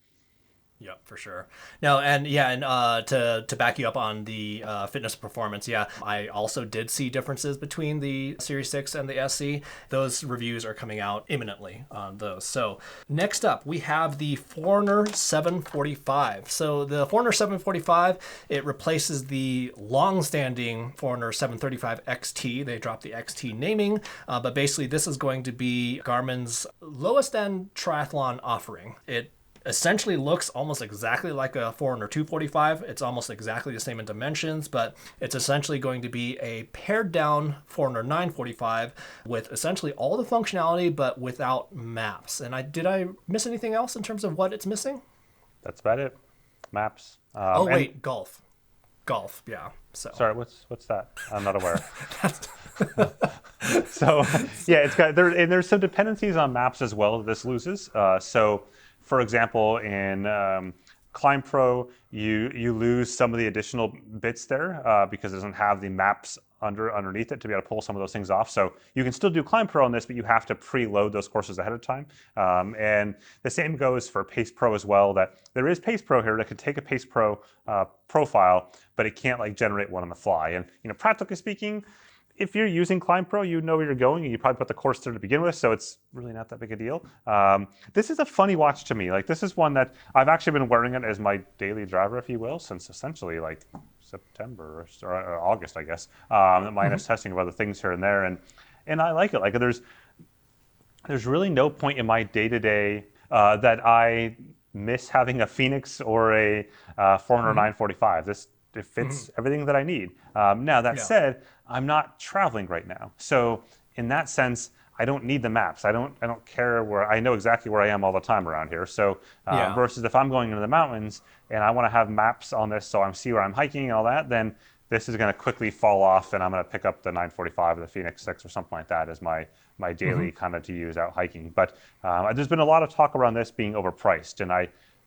Yeah, for sure. No, and yeah, and to back you up on the fitness performance, yeah, I also did see differences between the Series 6 and the SC. Those reviews are coming out imminently on those. So next up, we have the Forerunner 745. So the Forerunner 745, it replaces the long-standing Forerunner 735 XT. They dropped the XT naming, but basically this is going to be Garmin's lowest end triathlon offering. It essentially looks almost exactly like a Forerunner 245. It's almost exactly the same in dimensions, but it's essentially going to be a pared down Forerunner 945 with essentially all the functionality, but without maps. And did I miss anything else in terms of what it's missing? That's about it. Maps. Golf. Golf, yeah. So sorry, what's that? I'm not aware. So yeah, it's got there's some dependencies on maps as well that this loses. So for example, in Climb Pro, you lose some of the additional bits there because it doesn't have the maps underneath it to be able to pull some of those things off. So you can still do Climb Pro on this, but you have to preload those courses ahead of time. And the same goes for Pace Pro as well, that there is Pace Pro here that could take a Pace Pro profile, but it can't like generate one on the fly. And practically speaking, if you're using Climb Pro, you know where you're going, and you probably put the course there to begin with, so it's really not that big a deal. This is a funny watch to me. Like, this is one that I've actually been wearing it as my daily driver, if you will, since essentially like September or August, I guess. Minus testing of other things here and there, and I like it. Like, there's really no point in my day-to-day that I miss having a Fenix or a Forerunner 945. It fits everything that I need. Now, that said, I'm not traveling right now. So in that sense, I don't need the maps. I don't care where. I know exactly where I am all the time around here. So versus if I'm going into the mountains and I want to have maps on this so I see where I'm hiking and all that, then this is going to quickly fall off and I'm going to pick up the 945 or the Fenix 6 or something like that as my daily kind of to use out hiking. But there's been a lot of talk around this being overpriced, and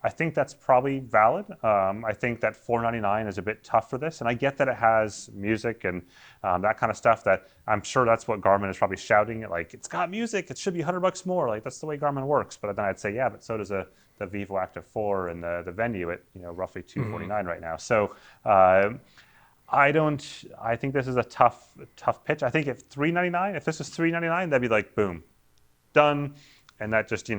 I think that's probably valid. I think that $499 is a bit tough for this, and I get that it has music and that kind of stuff. That I'm sure that's what Garmin is probably shouting at, like, it's got music, it should be $100 more. Like, that's the way Garmin works. But then I'd say, yeah, but so does the Vivo Active 4 and the Venu at roughly $249 right now. So I think this is a tough pitch. I think if this is $399, that'd be like boom, done. And that just,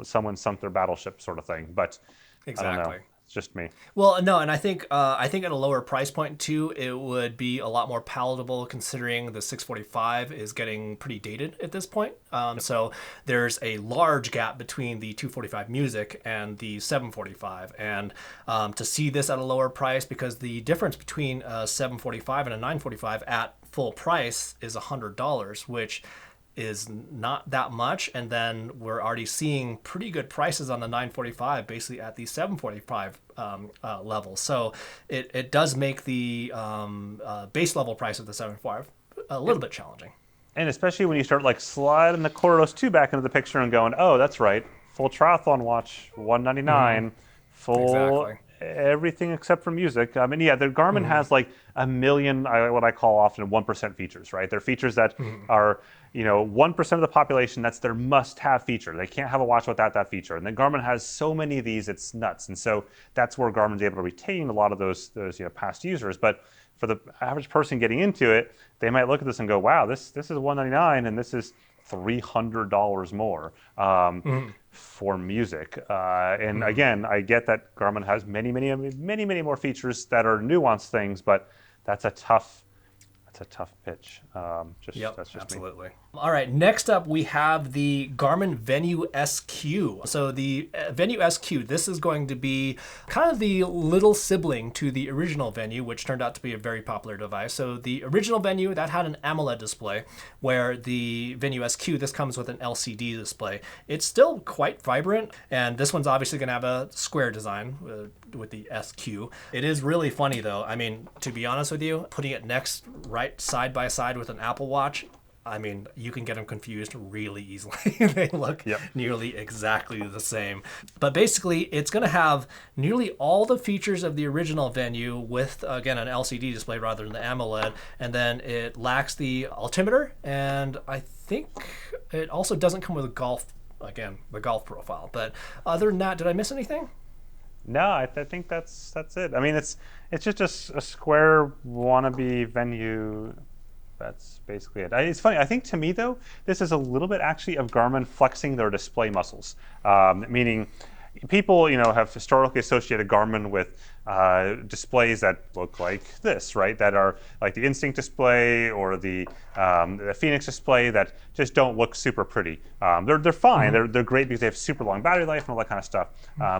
someone sunk their battleship sort of thing. But exactly. I don't know. It's just me. Well, no, and I think at a lower price point too, it would be a lot more palatable considering the 645 is getting pretty dated at this point. So there's a large gap between the 245 Music and the 745, and to see this at a lower price, because the difference between a 745 and a 945 at full price is $100, which is not that much, and then we're already seeing pretty good prices on the 945 basically at the 745 level. So it does make the base level price of the 745 a little bit challenging. And especially when you start like sliding the COROS 2 back into the picture and going, oh, that's right, full triathlon watch, $199, full everything except for music. I mean, yeah, the Garmin has like a million, what I call often 1% features, right? They're features that are, 1% of the population, that's their must-have feature. They can't have a watch without that feature. And then Garmin has so many of these, it's nuts. And so that's where Garmin's able to retain a lot of those past users. But for the average person getting into it, they might look at this and go, wow, this is $199 and this is $300 more for music. And again, I get that Garmin has many more features that are nuanced things, but that's a tough pitch. That's just absolutely. Me. All right, next up we have the Garmin Venu SQ. So the Venu SQ, this is going to be kind of the little sibling to the original Venu, which turned out to be a very popular device. So the original Venu, that had an AMOLED display, where the Venu SQ, this comes with an LCD display. It's still quite vibrant, and this one's obviously going to have a square design with the SQ. It is really funny though. I mean, to be honest with you, putting it right side by side with an Apple Watch, I mean, you can get them confused really easily. They look nearly exactly the same. But basically, it's going to have nearly all the features of the original Venu with, again, an LCD display rather than the AMOLED. And then it lacks the altimeter. And I think it also doesn't come with the golf profile. But other than that, did I miss anything? No, I think that's it. I mean, it's just a square wannabe Venu. That's basically it. It's funny. I think to me though, this is a little bit actually of Garmin flexing their display muscles, meaning people, have historically associated Garmin with displays that look like this, right? That are like the Instinct display or the Fenix display that just don't look super pretty. They're fine. They're great because they have super long battery life and all that kind of stuff.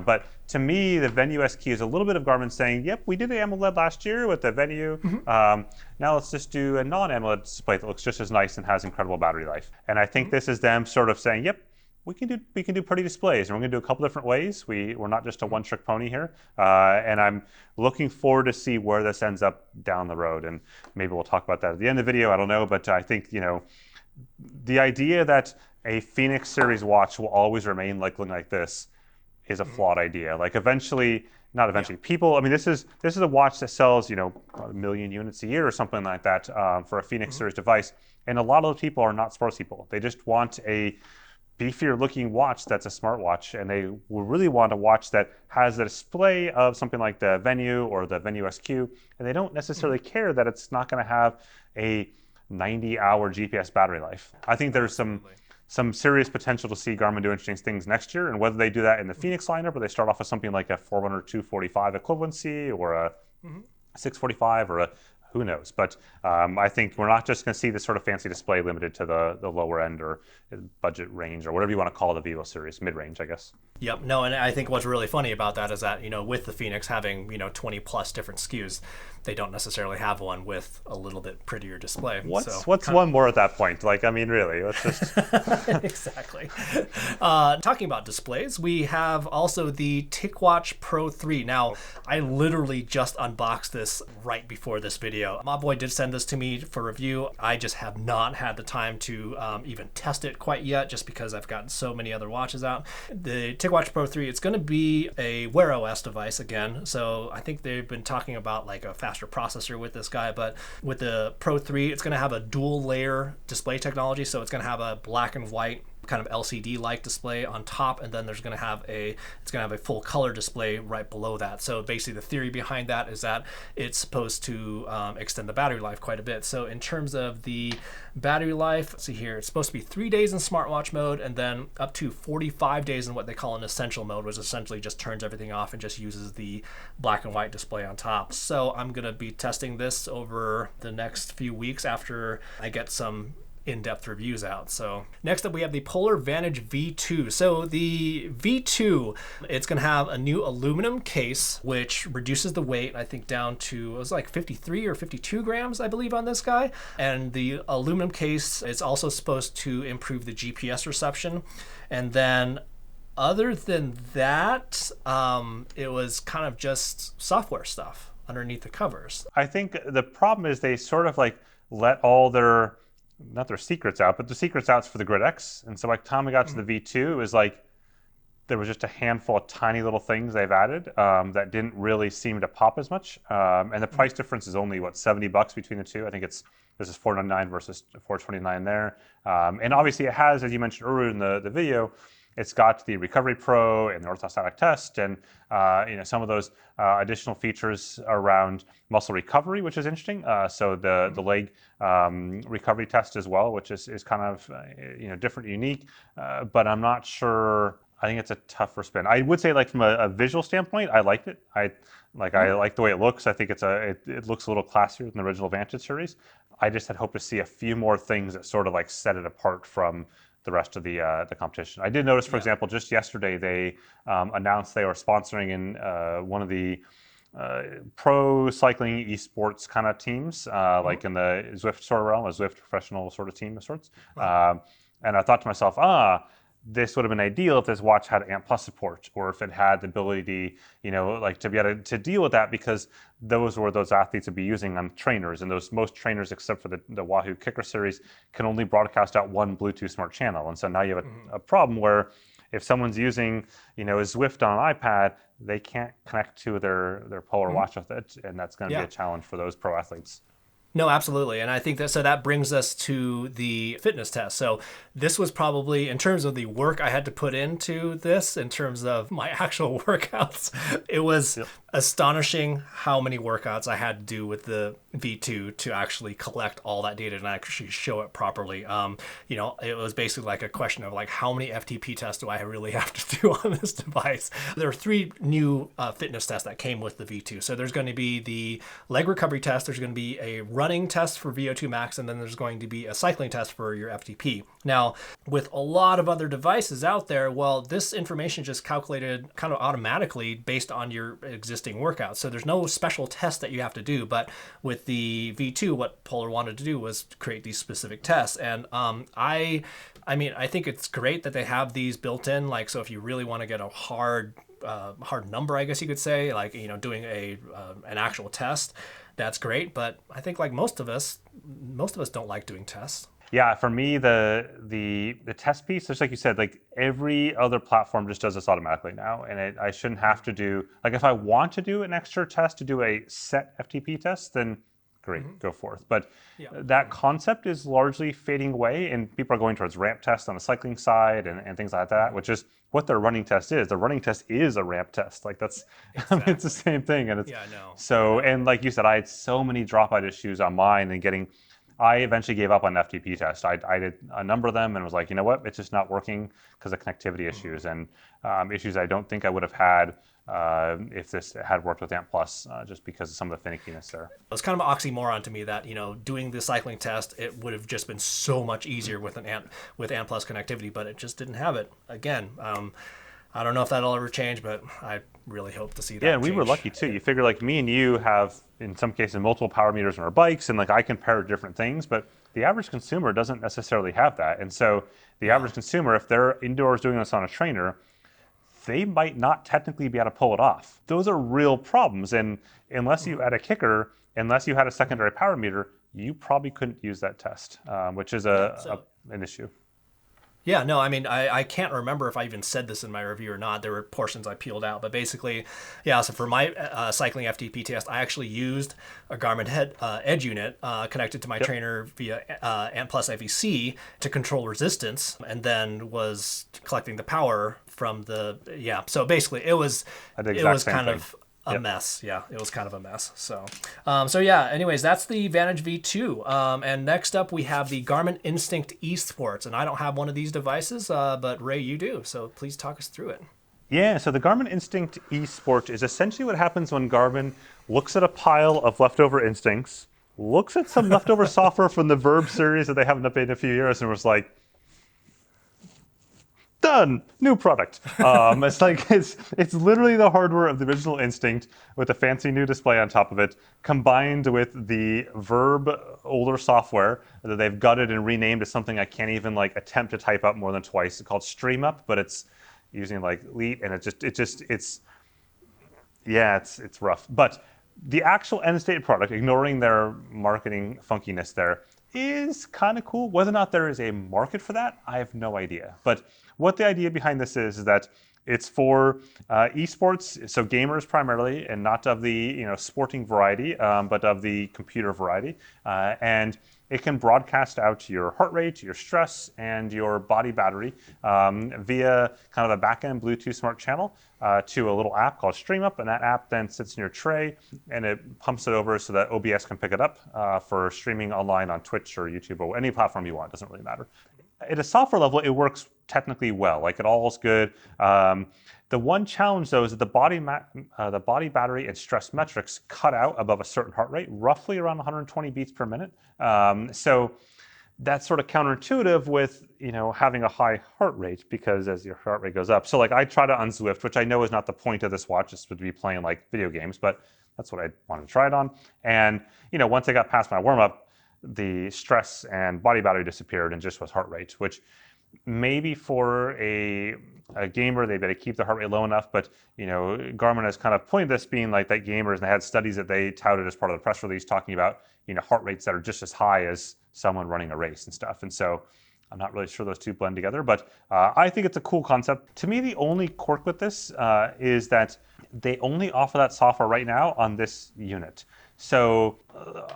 But to me, the Venu SQ is a little bit of Garmin saying, "Yep, we did the AMOLED last year with the Venu. Now let's just do a non-AMOLED display that looks just as nice and has incredible battery life." And I think this is them sort of saying, "Yep, we can do pretty displays, and we're going to do a couple different ways. We're not just a one-trick pony here." And I'm looking forward to see where this ends up down the road. And maybe we'll talk about that at the end of the video. I don't know, but I think the idea that a Fenix series watch will always remain looking like this is a flawed idea. Like eventually, not eventually, people. I mean, this is a watch that sells a million units a year or something like that for a Fenix series device, and a lot of those people are not sports people. They just want a beefier looking watch that's a smartwatch, and they will really want a watch that has a display of something like the Venu or the Venu SQ, and they don't necessarily care that it's not going to have a 90-hour GPS battery life. I think there's some serious potential to see Garmin do interesting things next year, and whether they do that in the Fenix lineup or they start off with something like a Forerunner 245 equivalency or a 645 or a who knows? But I think we're not just going to see this sort of fancy display limited to the lower end or budget range or whatever you want to call the Vivo series, mid-range, I guess. Yep. No, and I think what's really funny about that is that, with the Fenix having, 20 plus different SKUs, they don't necessarily have one with a little bit prettier display. What's one more at that point? Like, I mean, really, let's just... Exactly. Talking about displays, we have also the Ticwatch Pro 3. Now, I literally just unboxed this right before this video. My boy did send this to me for review. I just have not had the time to even test it quite yet, just because I've gotten so many other watches out. The Ticwatch Pro 3, it's going to be a Wear OS device again. So I think they've been talking about like a faster processor with this guy, but with the Pro 3, it's going to have a dual layer display technology. So it's going to have a black and white kind of LCD-like display on top, and then it's going to have a full color display right below that. So basically, the theory behind that is that it's supposed to extend the battery life quite a bit. So in terms of the battery life, let's see here, it's supposed to be 3 days in smartwatch mode, and then up to 45 days in what they call an essential mode, which essentially just turns everything off and just uses the black and white display on top. So I'm going to be testing this over the next few weeks after I get some in-depth reviews out. So next up we have the Polar Vantage V2. So the V2, it's going to have a new aluminum case, which reduces the weight, I think, down to, it was like 53 or 52 grams, I believe, on this guy. And the aluminum case is also supposed to improve the GPS reception. And then other than that, it was kind of just software stuff underneath the covers. I think the problem is they sort of like let all their, not their secrets out, but the secrets out for the Grid X. And so by the time we got to the V2, it was like there was just a handful of tiny little things they've added that didn't really seem to pop as much. And the price difference is only, what, $70 between the two? I think this is $499 versus $429 there. And obviously it has, as you mentioned earlier in the video, it's got the Recovery Pro and the orthostatic test, and some of those additional features around muscle recovery, which is interesting. So the leg recovery test as well, which is kind of different, unique. But I'm not sure. I think it's a tougher spin. I would say, like, from a visual standpoint, I liked it. I like the way it looks. I think it looks a little classier than the original Vantage series. I just had hoped to see a few more things that sort of like set it apart from the rest of the competition. I did notice, for example, just yesterday they announced they were sponsoring in one of the pro cycling esports kind of teams, like in the Zwift sort of realm, a Zwift professional sort of team of sorts. And I thought to myself, this would have been ideal if this watch had ANT Plus support, or if it had the ability, to be able to deal with that, because those athletes would be using on trainers, and most trainers, except for the Wahoo Kicker series, can only broadcast out one Bluetooth smart channel. And so now you have a problem where if someone's using, a Zwift on an iPad, they can't connect to their Polar watch with it, and that's going to be a challenge for those pro athletes. No, absolutely. And I think that so that brings us to the fitness test. So this was probably, in terms of the work I had to put into this, in terms of my actual workouts, it was Yep. astonishing how many workouts I had to do with the V2 to actually collect all that data and actually show it properly. It was basically like a question of like, how many FTP tests do I really have to do on this device? There are three new fitness tests that came with the V2. So there's going to be the leg recovery test, there's going to be a running test for VO2 max, and then there's going to be a cycling test for your FTP. Now, with a lot of other devices out there, well, this information just calculated kind of automatically based on your existing workouts. So there's no special test that you have to do. But with the V2, what Polar wanted to do was create these specific tests. And I think it's great that they have these built in. Like, so if you really want to get a hard number, I guess you could say, like, doing an actual test, that's great. But I think like most of us don't like doing tests. Yeah, for me, the test piece, just like you said, like every other platform just does this automatically now, and I shouldn't have to do, like if I want to do an extra test to do a set FTP test, then great, go forth. But that concept is largely fading away, and people are going towards ramp tests on the cycling side and things like that, which is what their running test is. The running test is a ramp test. Like that's, Exactly. it's the same thing. And it's, Yeah, I know. so, and like you said, I had so many dropout issues on mine and I eventually gave up on FTP test. I did a number of them and was like, you know what, it's just not working because of connectivity issues and issues I don't think I would have had if this had worked with ANT Plus, just because of some of the finickiness there. It's kind of an oxymoron to me that doing the cycling test, it would have just been so much easier with ANT Plus connectivity, but it just didn't have it. Again, I don't know if that'll ever change, but I really hope to see that. Yeah, and we were lucky too. You figure like me and you have, in some cases, multiple power meters on our bikes, and like I compare different things, but the average consumer doesn't necessarily have that. And so the average consumer, if they're indoors doing this on a trainer, they might not technically be able to pull it off. Those are real problems. And unless you had a kicker, unless you had a secondary power meter, you probably couldn't use that test, which is an issue. Yeah, no, I mean, I can't remember if I even said this in my review or not. There were portions I peeled out, but basically, yeah, so for my cycling FTP test, I actually used a Garmin Edge unit connected to my trainer via ANT Plus FEC to control resistance, and then was collecting the power from so basically it was kind of a mess. Yeah, it was kind of a mess. So, anyways, that's the Vantage V2. And next up, we have the Garmin Instinct eSports. And I don't have one of these devices, but Ray, you do. So please talk us through it. Yeah, so the Garmin Instinct eSport is essentially what happens when Garmin looks at a pile of leftover Instincts, looks at some leftover software from the Verb series that they haven't updated in a few years, and was like, done, new product. It's literally the hardware of the original Instinct with a fancy new display on top of it, combined with the Verb older software that they've gutted and renamed to something I can't even like attempt to type up more than twice. It's called StreamUp, but it's using like Elite, and it's rough. But the actual end state product, ignoring their marketing funkiness there, is kind of cool. Whether or not there is a market for that, I have no idea. But what the idea behind this is that it's for esports, so gamers primarily, and not of the sporting variety, but of the computer variety. And it can broadcast out your heart rate, your stress, and your body battery via kind of a back-end Bluetooth smart channel to a little app called StreamUp, and that app then sits in your tray, and it pumps it over so that OBS can pick it up for streaming online on Twitch or YouTube or any platform you want. It doesn't really matter. At a software level, it works technically well. Like it all is good. The one challenge, though, is that the body battery and stress metrics cut out above a certain heart rate, roughly around 120 beats per minute. So that's sort of counterintuitive with having a high heart rate, because as your heart rate goes up. So like I try to unZwift, which I know is not the point of this watch. It's to be playing like video games, but that's what I wanted to try it on. And once I got past my warm up, the stress and body battery disappeared and just was heart rate, which maybe for a gamer, they better keep the heart rate low enough. But Garmin has kind of pointed this being like that gamers, and they had studies that they touted as part of the press release talking about heart rates that are just as high as someone running a race and stuff. And so I'm not really sure those two blend together, but I think it's a cool concept. To me, the only quirk with this is that they only offer that software right now on this unit. So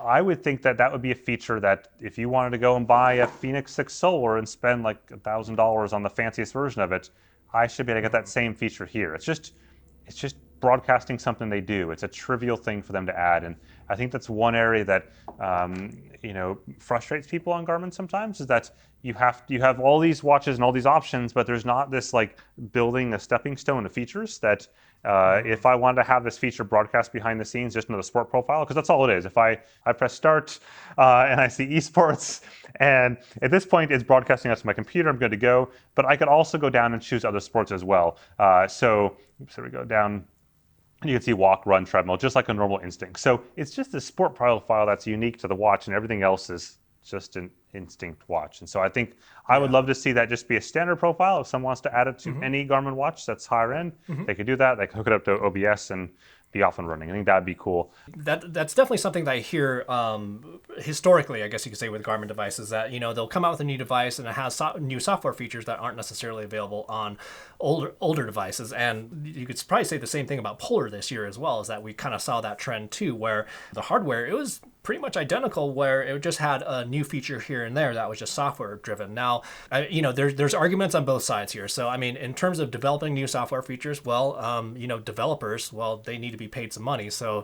I would think that that would be a feature that if you wanted to go and buy a Fenix 6 Solar and spend like $1,000 on the fanciest version of it, I should be able to get that same feature here. It's just broadcasting something they do. It's a trivial thing for them to add, and I think that's one area that frustrates people on Garmin sometimes, is that you have all these watches and all these options, but there's not this like building a stepping stone of features that if I wanted to have this feature broadcast behind the scenes just into the sport profile, because that's all it is. If I press start and I see esports, and at this point it's broadcasting out to my computer, I'm good to go. But I could also go down and choose other sports as well. So we go down. You can see walk, run, treadmill, just like a normal Instinct. So it's just a sport profile that's unique to the watch, and everything else is just an Instinct watch. And so I think I would love to see that just be a standard profile. If someone wants to add it to any Garmin watch that's higher end, they could do that. They could hook it up to OBS and be off and running. I think that'd be cool. That's definitely something that I hear historically, I guess you could say, with Garmin devices, that they'll come out with a new device and it has new software features that aren't necessarily available on older devices. And you could probably say the same thing about Polar this year as well, is that we kind of saw that trend too, where the hardware, it was pretty much identical, where it just had a new feature here and there that was just software driven. Now, there's arguments on both sides here. So, I mean, in terms of developing new software features, well, developers, well, they need to be paid some money. So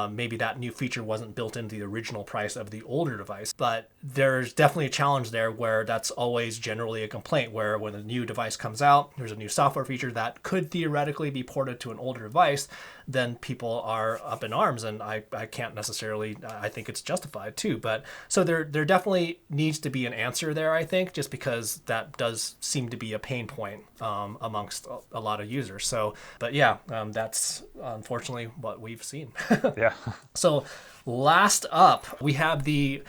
maybe that new feature wasn't built into the original price of the older device. But there's definitely a challenge there where that's always generally a complaint, where when a new device comes out, there's a new software feature that could theoretically be ported to an older device, then people are up in arms, and I can't necessarily, I think it's justified too. But so there definitely needs to be an answer there, I think, just because that does seem to be a pain point amongst a lot of users. So, but yeah, that's unfortunately what we've seen. Yeah. So last up, we have the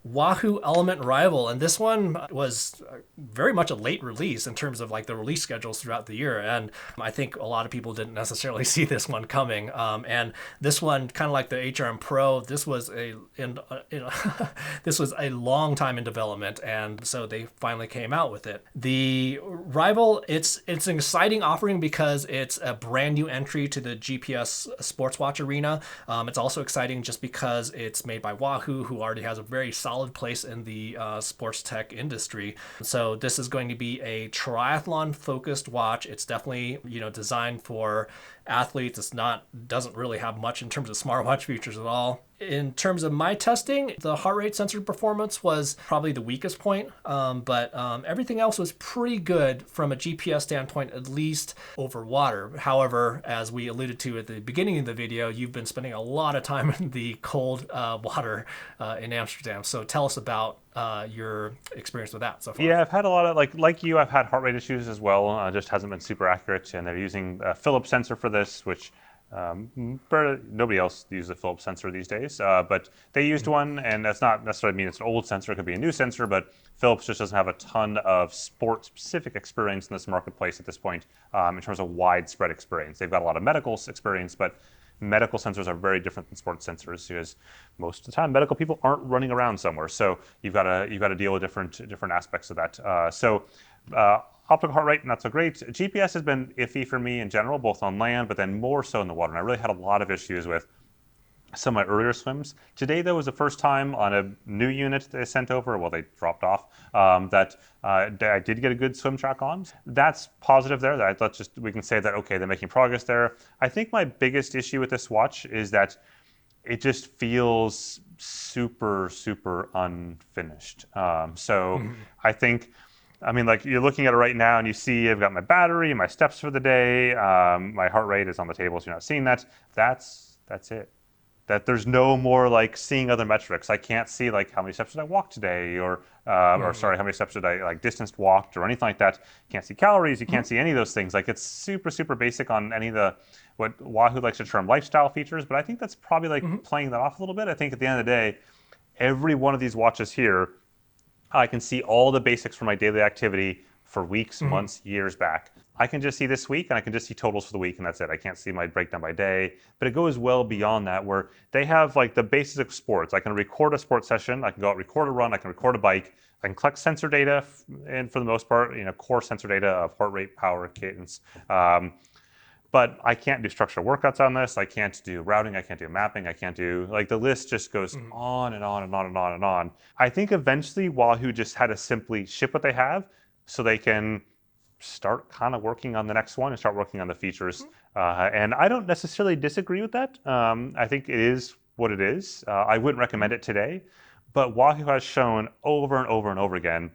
Wahoo ELEMNT Rival, and this one was very much a late release in terms of like the release schedules throughout the year, and I think a lot of people didn't necessarily see this one coming. And this one, kind of like the HRM Pro, this was this was a long time in development, and so they finally came out with it. The Rival, it's an exciting offering because it's a brand new entry to the GPS Sportswatch arena. It's also exciting just because it's made by Wahoo, who already has a very solid place in the sports tech industry. So this is going to be a triathlon focused watch. It's definitely designed for athletes. Doesn't really have much in terms of smartwatch features at all. In terms of my testing, the heart rate sensor performance was probably the weakest point, but everything else was pretty good from a GPS standpoint, at least over water. However, as we alluded to at the beginning of the video, you've been spending a lot of time in the cold water in Amsterdam. So tell us about your experience with that so far. Yeah, I've had a lot of, like you, I've had heart rate issues as well. Just hasn't been super accurate, and they're using a Philips sensor for this, which nobody else uses a Philips sensor these days, but they used one, and that's not necessarily mean it's an old sensor. It could be a new sensor, but Philips just doesn't have a ton of sport-specific experience in this marketplace at this point in terms of widespread experience. They've got a lot of medical experience, but medical sensors are very different than sports sensors, because most of the time medical people aren't running around somewhere. So you've got to deal with different aspects of that. Optical heart rate, not so great. GPS has been iffy for me in general, both on land, but then more so in the water. And I really had a lot of issues with some of my earlier swims. Today, though, was the first time on a new unit they sent over, well, they dropped off, that I did get a good swim track on. That's positive there. We can say that, okay, they're making progress there. I think my biggest issue with this watch is that it just feels super, super unfinished. I think, like you're looking at it right now and you see I've got my battery, my steps for the day, my heart rate is on the table, so you're not seeing that. That's it. That there's no more like seeing other metrics. I can't see like how many steps did I walk today, or how many steps did I distance walked or anything like that. You can't see calories. You can't see any of those things. Like it's super, super basic on any of what Wahoo likes to term lifestyle features. But I think that's probably like playing that off a little bit. I think at the end of the day, every one of these watches here, I can see all the basics for my daily activity for weeks, months, years back. I can just see this week, and I can just see totals for the week, and that's it. I can't see my breakdown by day, but it goes well beyond that, where they have like the basics of sports. I can record a sports session, I can go out, record a run, I can record a bike, I can collect sensor data, and for the most part, core sensor data of heart rate, power, cadence. but I can't do structural workouts on this. I can't do routing. I can't do mapping. I can't do, like, the list just goes on and on and on and on and on. I think eventually Wahoo just had to simply ship what they have so they can start kind of working on the next one and start working on the features. And I don't necessarily disagree with that. I think it is what it is. I wouldn't recommend it today, but Wahoo has shown over and over and over again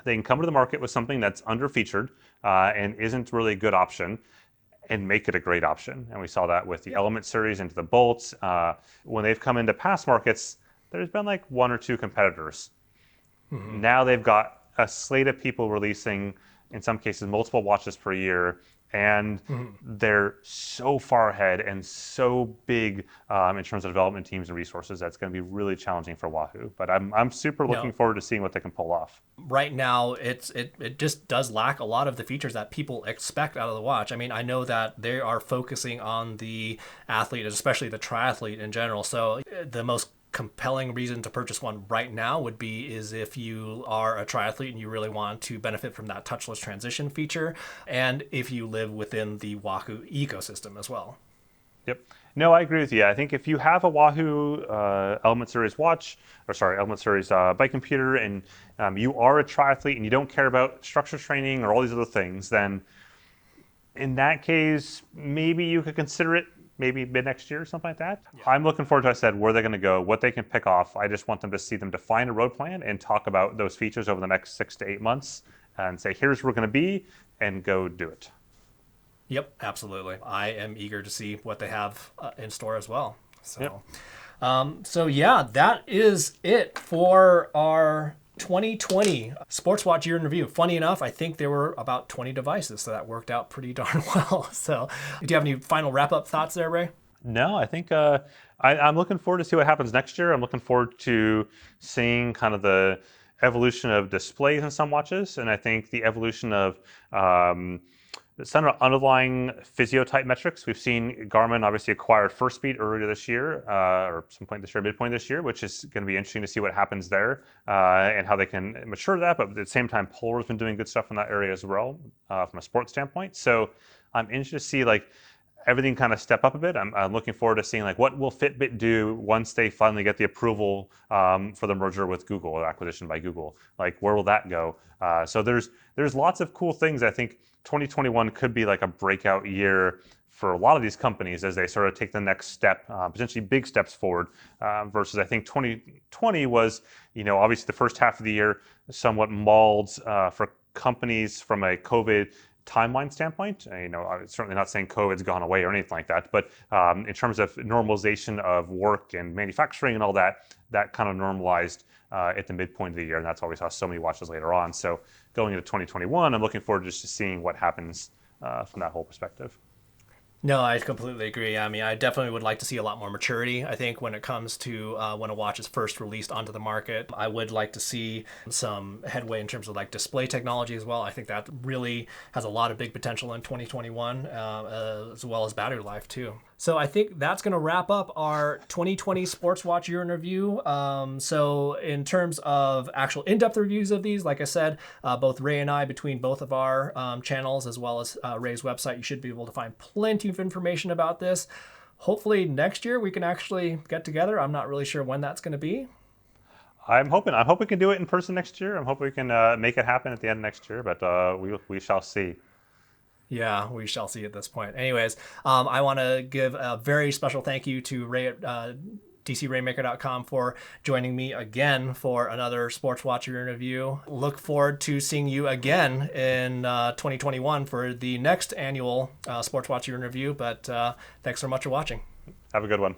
they can come to the market with something that's under-featured and isn't really a good option and make it a great option. And we saw that with the ELEMNT series into the bolts. When they've come into past markets, there's been like one or two competitors. Now they've got a slate of people releasing, in some cases, multiple watches per year, and they're so far ahead and so big in terms of development teams and resources that's going to be really challenging for Wahoo. But I'm super looking forward to seeing what they can pull off. Right now, it just does lack a lot of the features that people expect out of the watch. I mean, I know that they are focusing on the athlete, especially the triathlete in general. So the most compelling reason to purchase one right now would be is if you are a triathlete and you really want to benefit from that touchless transition feature, and if you live within the Wahoo ecosystem as well. Yep. No, I agree with you. I think if you have a Wahoo ELEMNT Series watch, ELEMNT Series bike computer, and you are a triathlete and you don't care about structure training or all these other things, then in that case, maybe you could consider it maybe mid-next year or something like that. Yeah. I'm looking forward to, I said, where they're going to go, what they can pick off. I just want them to see them define a road plan and talk about those features over the next 6 to 8 months and say, here's where we're going to be, and go do it. Yep, absolutely. I am eager to see what they have in store as well. So, so yeah, that is it for our 2020 Sportswatch year in review. Funny enough, I think there were about 20 devices, so that worked out pretty darn well. So do you have any final wrap-up thoughts there, Ray? No, I think I'm looking forward to see what happens next year. I'm looking forward to seeing kind of the evolution of displays in some watches, and I think the evolution of some underlying physio-type metrics. We've seen Garmin obviously acquired First Speed earlier this year, or some point this year, midpoint this year, which is going to be interesting to see what happens there and how they can mature that. But at the same time, Polar's been doing good stuff in that area as well from a sports standpoint. So I'm interested to see like everything kind of step up a bit. I'm looking forward to seeing like what will Fitbit do once they finally get the approval for the merger with Google or acquisition by Google. Like where will that go? So there's lots of cool things. I think 2021 could be like a breakout year for a lot of these companies as they sort of take the next step, potentially big steps forward, versus I think 2020 was, obviously the first half of the year somewhat mauled for companies from a COVID timeline standpoint. I'm certainly not saying COVID's gone away or anything like that, but in terms of normalization of work and manufacturing and all that, that kind of normalized at the midpoint of the year, and that's why we saw so many watches later on. So going into 2021, I'm looking forward just to seeing what happens from that whole perspective. No, I completely agree. I mean, I definitely would like to see a lot more maturity, I think, when it comes to when a watch is first released onto the market. I would like to see some headway in terms of like display technology as well. I think that really has a lot of big potential in 2021, as well as battery life too. So I think that's going to wrap up our 2020 Sportswatch year in review. So in terms of actual in-depth reviews of these, like I said, both Ray and I, between both of our channels, as well as Ray's website, you should be able to find plenty of information about this. Hopefully next year we can actually get together. I'm not really sure when that's going to be. I'm hoping we can do it in person next year. I'm hoping we can make it happen at the end of next year, but we shall see. Yeah, we shall see at this point. Anyways, I want to give a very special thank you to Ray at DCRainmaker.com for joining me again for another Sportswatch year in review. Look forward to seeing you again in 2021 for the next annual Sportswatch year in review. But thanks so much for watching. Have a good one.